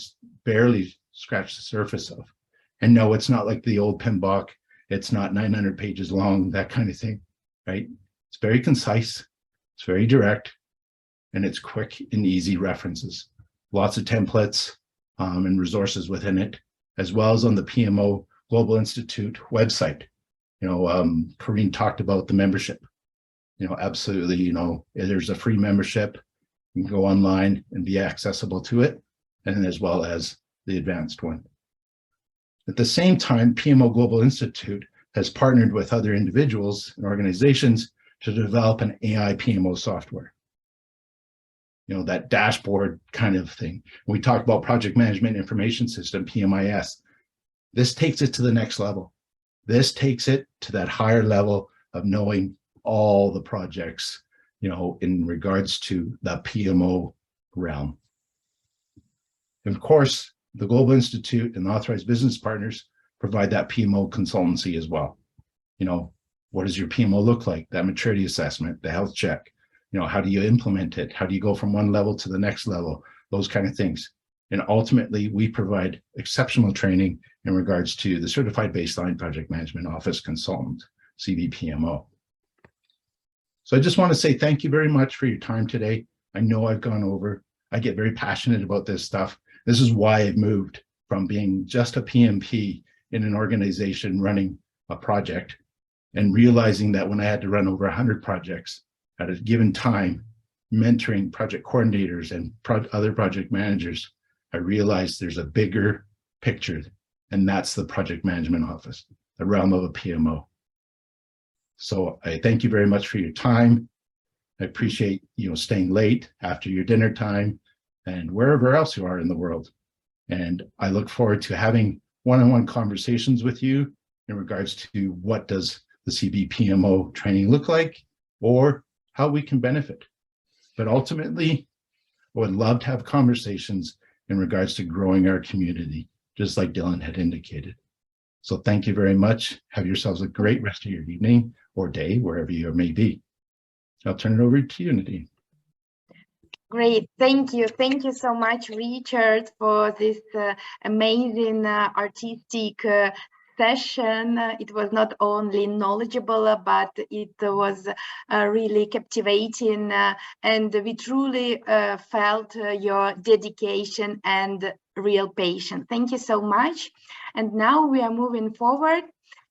barely scratched the surface of. And no, it's not like the old PMBOK. It's not 900 pages long, that kind of thing, right? It's very concise, it's very direct, and it's quick and easy references. Lots of templates and resources within it, as well as on the PMO Global Institute website. You know, Corinne talked about the membership. You know, absolutely, you know, there's a free membership. You can go online and be accessible to it, and as well as the advanced one. At the same time, PMO Global Institute has partnered with other individuals and organizations to develop an AI Pmo software. You know, that dashboard kind of thing. We talk about Project Management Information System, PMIS. This takes it to the next level. This takes it to that higher level of knowing all the projects, you know, in regards to the PMO realm. And of course, the Global Institute and the authorized business partners provide that PMO consultancy as well. You know, what does your PMO look like? That maturity assessment, the health check, you know, how do you implement it? How do you go from one level to the next level? Those kind of things. And ultimately, we provide exceptional training in regards to the Certified Baseline Project Management Office Consultant, Cb Pmo. So I just want to say thank you very much for your time today. I know I've gone over. I get very passionate about this stuff. This is why I've moved from being just a PMP in an organization running a project and realizing that when I had to run over 100 projects at a given time, mentoring project coordinators and other project managers, I realized there's a bigger picture, and that's the project management office, the realm of a PMO. So I thank you very much for your time. I appreciate, you know, staying late after your dinner time and wherever else you are in the world. And I look forward to having one-on-one conversations with you in regards to what does the Cb Pmo training look like or how we can benefit. But ultimately, I would love to have conversations in regards to growing our community, just like Dylan had indicated. So thank you very much. Have yourselves a great rest of your evening or day, wherever you may be. I'll turn it over to you, Nadine. Great, thank you. Thank you so much, Richard, for this amazing artistic session. It was not only knowledgeable, but it was really captivating, and we truly felt your dedication and real passion. Thank you so much. And now we are moving forward,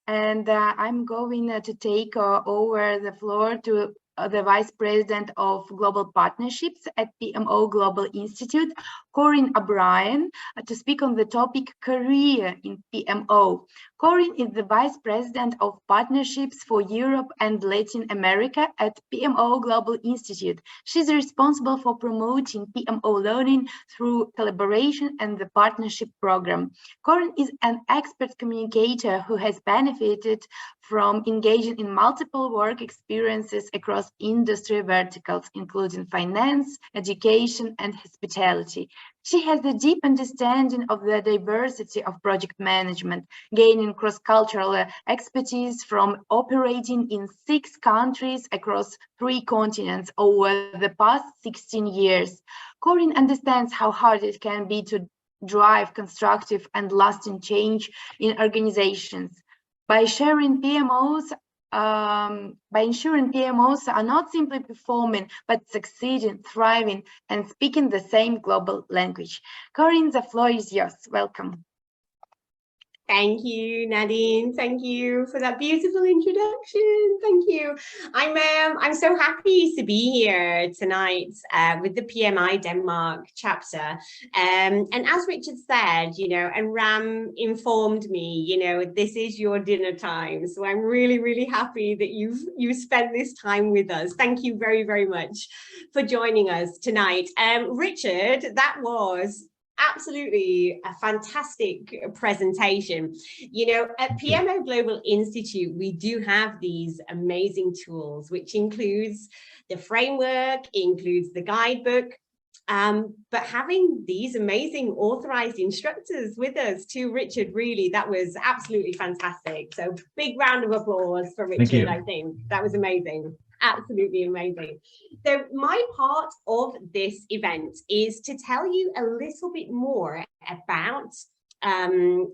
and I'm going to take over the floor to the Vice President of Global Partnerships at Pmo Global Institute, Corinne O'Brien, to speak on the topic Career in PMO. Corinne is the Vice President of Partnerships for Europe and Latin America at Pmo Global Institute. She's responsible for promoting PMO learning through collaboration and the partnership program. Corinne is an expert communicator who has benefited from engaging in multiple work experiences across industry verticals, including finance, education, and hospitality. She has a deep understanding of the diversity of project management, gaining cross-cultural expertise from operating in 6 countries across 3 continents over the past 16 years. Corinne understands how hard it can be to drive constructive and lasting change in organizations. By ensuring PMOs are not simply performing, but succeeding, thriving, and speaking the same global language. Corinne, the floor is yours. Welcome. Thank you, Nadine. Thank you for that beautiful introduction. Thank you. I'm so happy to be here tonight with the PMI Denmark chapter. And as Richard said, you know, and Ram informed me, you know, this is your dinner time. So I'm really, really happy that you've spent this time with us. Thank you very, very much for joining us tonight. Richard, that was absolutely a fantastic presentation. You know, at Pmo Global Institute, we do have these amazing tools, which includes the framework, includes the guidebook, but having these amazing authorized instructors with us too, Richard, really, that was absolutely fantastic. So big round of applause for Richard. I think that was amazing. Absolutely amazing. So my part of this event is to tell you a little bit more about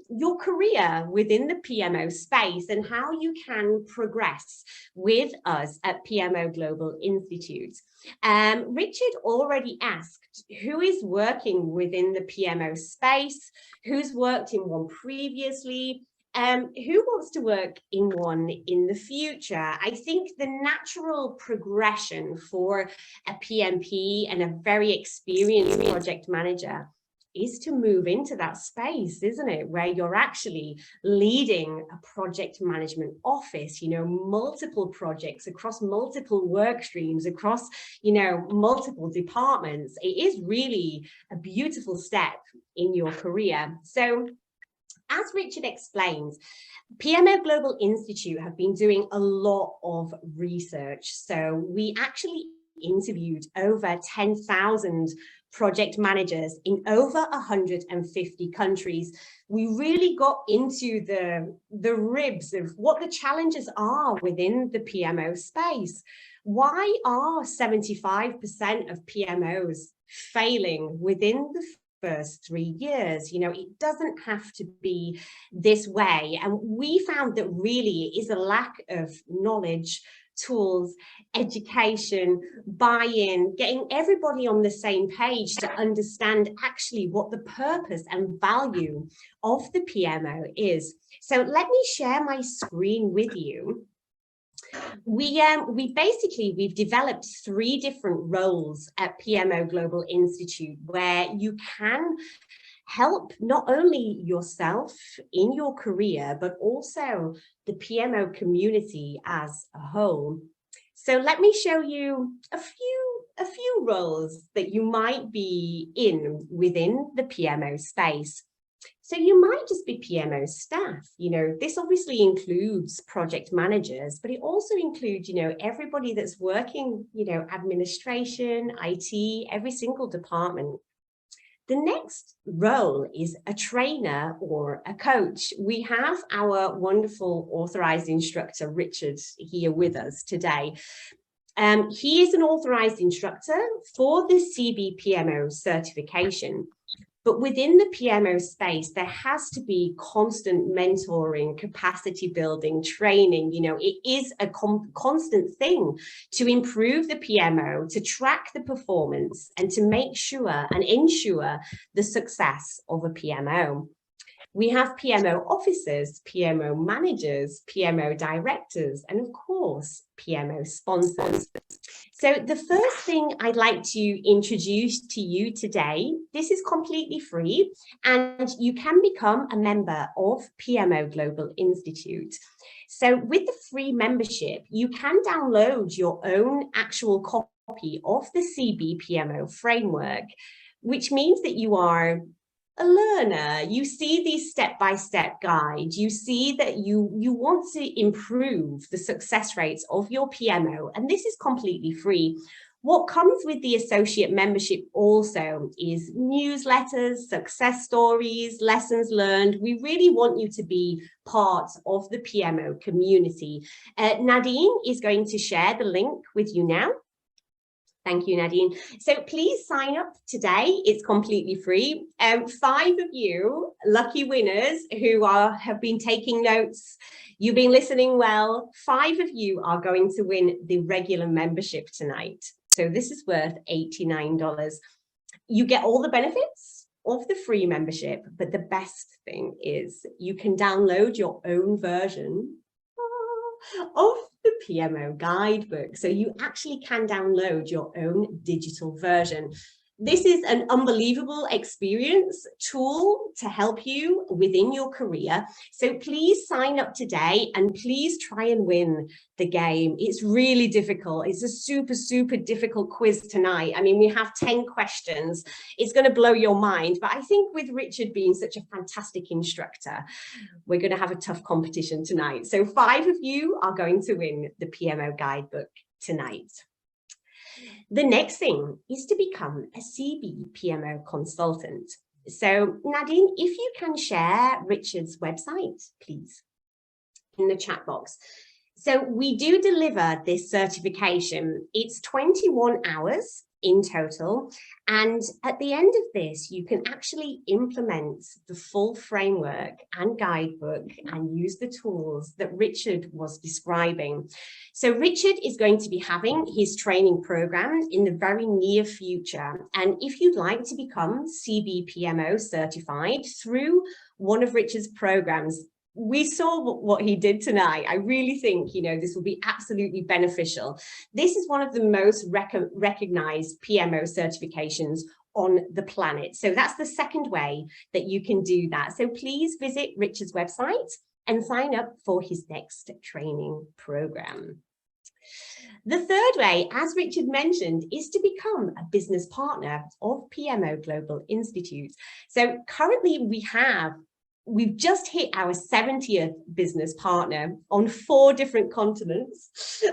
your career within the PMO space and how you can progress with us at Pmo Global Institute. Richard already asked who is working within the PMO space, who's worked in one previously, who wants to work in one in the future. I think the natural progression for a PMP and a very experienced project manager is to move into that space, isn't it? Where you're actually leading a project management office, you know, multiple projects across multiple work streams, across, you know, multiple departments. It is really a beautiful step in your career. So as Richard explains, Pmo Global Institute have been doing a lot of research. So we actually interviewed over 10,000 project managers in over 150 countries. We really got into the ribs of what the challenges are within the PMO space. Why are 75% of PMOs failing within the first 3 years? You know, it doesn't have to be this way. And we found that really it is a lack of knowledge, tools, education, buy-in, getting everybody on the same page to understand actually what the purpose and value of the PMO is. So let me share my screen with you. We've developed 3 different roles at Pmo Global Institute where you can help not only yourself in your career, but also the PMO community as a whole. So let me show you a few roles that you might be in within the PMO space. So you might just be PMO staff. You know, this obviously includes project managers, but it also includes, you know, everybody that's working, you know, administration, IT, every single department. The next role is a trainer or a coach. We have our wonderful authorized instructor, Richard, here with us today. He is an authorized instructor for the Cb Pmo certification. But within the PMO space, there has to be constant mentoring, capacity building, training. You know, it is a constant thing to improve the PMO, to track the performance, and to make sure and ensure the success of a PMO. We have PMO officers, PMO managers, PMO directors, and of course, PMO sponsors. So the first thing I'd like to introduce to you today, this is completely free, and you can become a member of Pmo Global Institute. So with the free membership, you can download your own actual copy of the Cb Pmo framework, which means that you are a learner. You see these step-by-step guides. You see that you want to improve the success rates of your PMO, and this is completely free. What comes with the associate membership also is newsletters, success stories, lessons learned. We really want you to be part of the PMO community. Nadine is going to share the link with you now. Thank you, Nadine. So please sign up today. It's completely free. 5 of you lucky winners who have been taking notes, you've been listening well. 5 of you are going to win the regular membership tonight. So this is worth $89. You get all the benefits of the free membership, but the best thing is you can download your own version of the PMO guidebook. So you actually can download your own digital version. This is an unbelievable experience tool to help you within your career. So please sign up today and please try and win the game. It's really difficult. It's a super, super difficult quiz tonight. I mean, we have 10 questions. It's going to blow your mind. But I think with Richard being such a fantastic instructor, we're going to have a tough competition tonight. So 5 of you are going to win the PMO guidebook tonight. The next thing is to become a Cb Pmo Consultant. So Nadine, if you can share Richard's website, please, in the chat box. So we do deliver this certification. It's 21 hours in total. And at the end of this, you can actually implement the full framework and guidebook and use the tools that Richard was describing. So Richard is going to be having his training program in the very near future. And if you'd like to become Cb Pmo certified through one of Richard's programs, we saw what he did tonight. I really think, you know, this will be absolutely beneficial. This is one of the most recognized PMO certifications on the planet. So that's the second way that you can do that. So please visit Richard's website and sign up for his next training program. The third way, as Richard mentioned, is to become a business partner of PMO Global Institute. So currently we've just hit our 70th business partner on 4 different continents.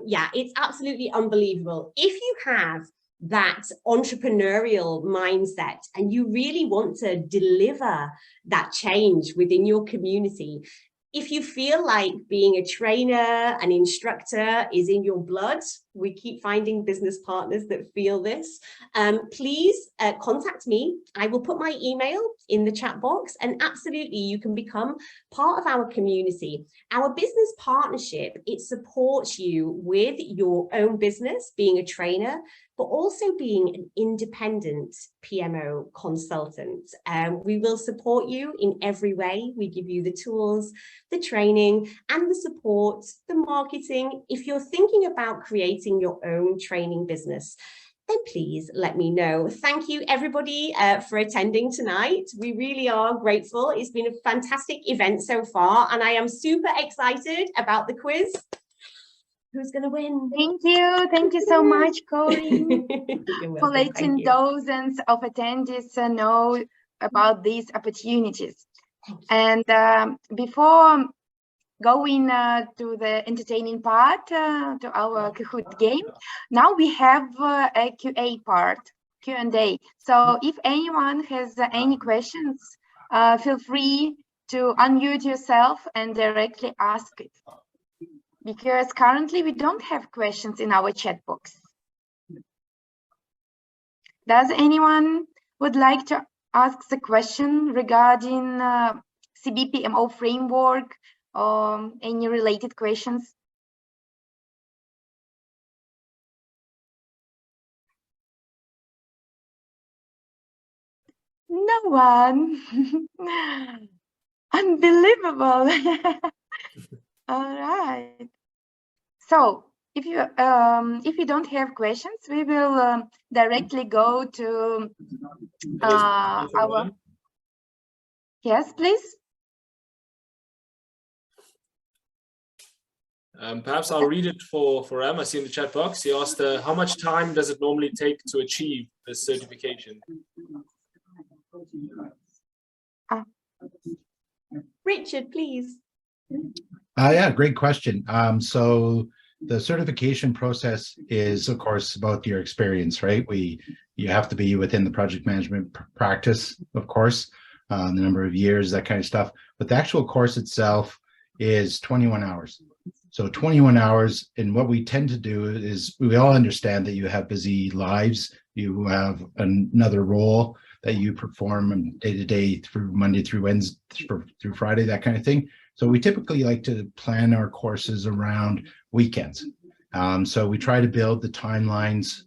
Yeah, it's absolutely unbelievable. If you have that entrepreneurial mindset and you really want to deliver that change within your community, if you feel like being a trainer, an instructor is in your blood, we keep finding business partners that feel this, please contact me. I will put my email in the chat box, and absolutely you can become part of our community. Our business partnership, it supports you with your own business, being a trainer, but also being an independent PMO consultant. We will support you in every way. We give you the tools, the training, and the support, the marketing. If you're thinking about creating your own training business, then please let me know. Thank you, everybody, for attending tonight. We really are grateful. It's been a fantastic event so far, and I am super excited about the quiz. Who's going to win? Thank you. Thank you so much, Corinne, for letting dozens of attendees know about these opportunities. And before going to the entertaining part, to our Kahoot game, now we have a QA part, Q&A. So if anyone has any questions, feel free to unmute yourself and directly ask it, because currently we don't have questions in our chat box. Does anyone would like to ask the question regarding Cb Pmo framework or any related questions? No one. Unbelievable. All right. So if you don't have questions, we will directly go to our. Yes, please. Perhaps I'll read it for Ram. I see in the chat box. He asked, how much time does it normally take to achieve this certification? Richard, please. Yeah, great question. So the certification process is, of course, about your experience, right? You have to be within the project management practice, of course, the number of years, that kind of stuff. But the actual course itself is 21 hours. So 21 hours, and what we tend to do is we all understand that you have busy lives, you have another role that you perform day to day through Monday through Wednesday through Friday, that kind of thing. So we typically like to plan our courses around weekends. So we try to build the timelines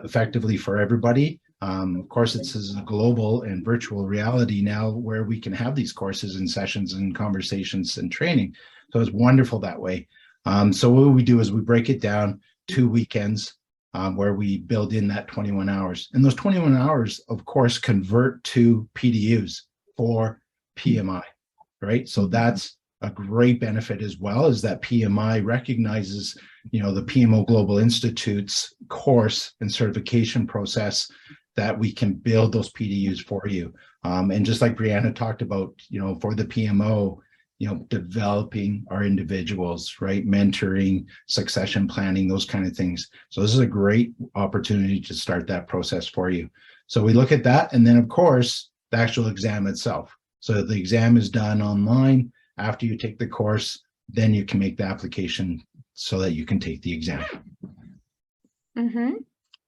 effectively for everybody. Of course, it's a global and virtual reality now where we can have these courses and sessions and conversations and training. So it's wonderful that way. So what we do is we break it down 2 weekends where we build in that 21 hours. And those 21 hours, of course, convert to PDUs for PMI, right? So that's a great benefit as well, is that PMI recognizes, the Pmo Global Institute's course and certification process, that we can build those PDUs for you. And just like Brianna talked about, for the PMO, developing our individuals, right? Mentoring, succession planning, those kind of things. So this is a great opportunity to start that process for you. So we look at that, and then of course, the actual exam itself. So the exam is done online. After you take the course, then you can make the application so that you can take the exam. Mm-hmm.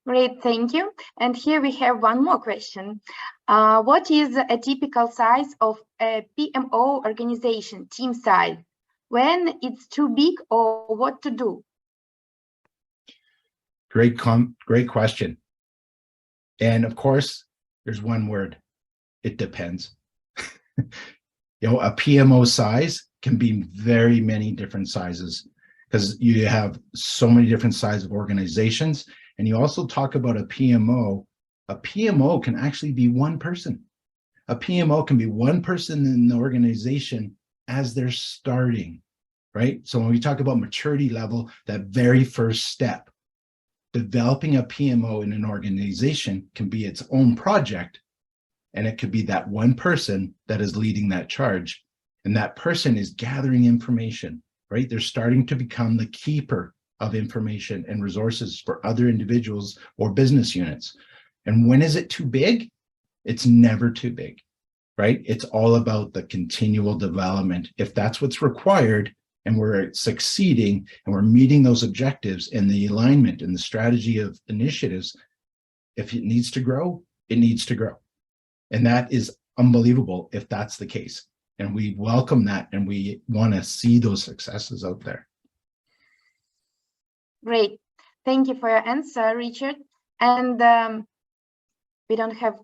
Great, thank you. And here we have one more question. What is a typical size of a PMO organization, team size? When it's too big, or what to do? Great question. And of course, there's one word: it depends. A PMO size can be very many different sizes, because you have so many different sizes of organizations. And you also talk about a PMO A PMO can actually be one person. A PMO can be one person in the organization as they're starting, right? So when we talk about maturity level, that very first step, developing a PMO in an organization can be its own project, and it could be that one person that is leading that charge. And that person is gathering information, right? They're starting to become the keeper of information and resources for other individuals or business units. And when is it too big? It's never too big, right? It's all about the continual development. If that's what's required and we're succeeding and we're meeting those objectives and the alignment and the strategy of initiatives, if it needs to grow, it needs to grow. And that is unbelievable if that's the case. And we welcome that, and we want to see those successes out there. Great. Thank you for your answer, Richard. And we don't have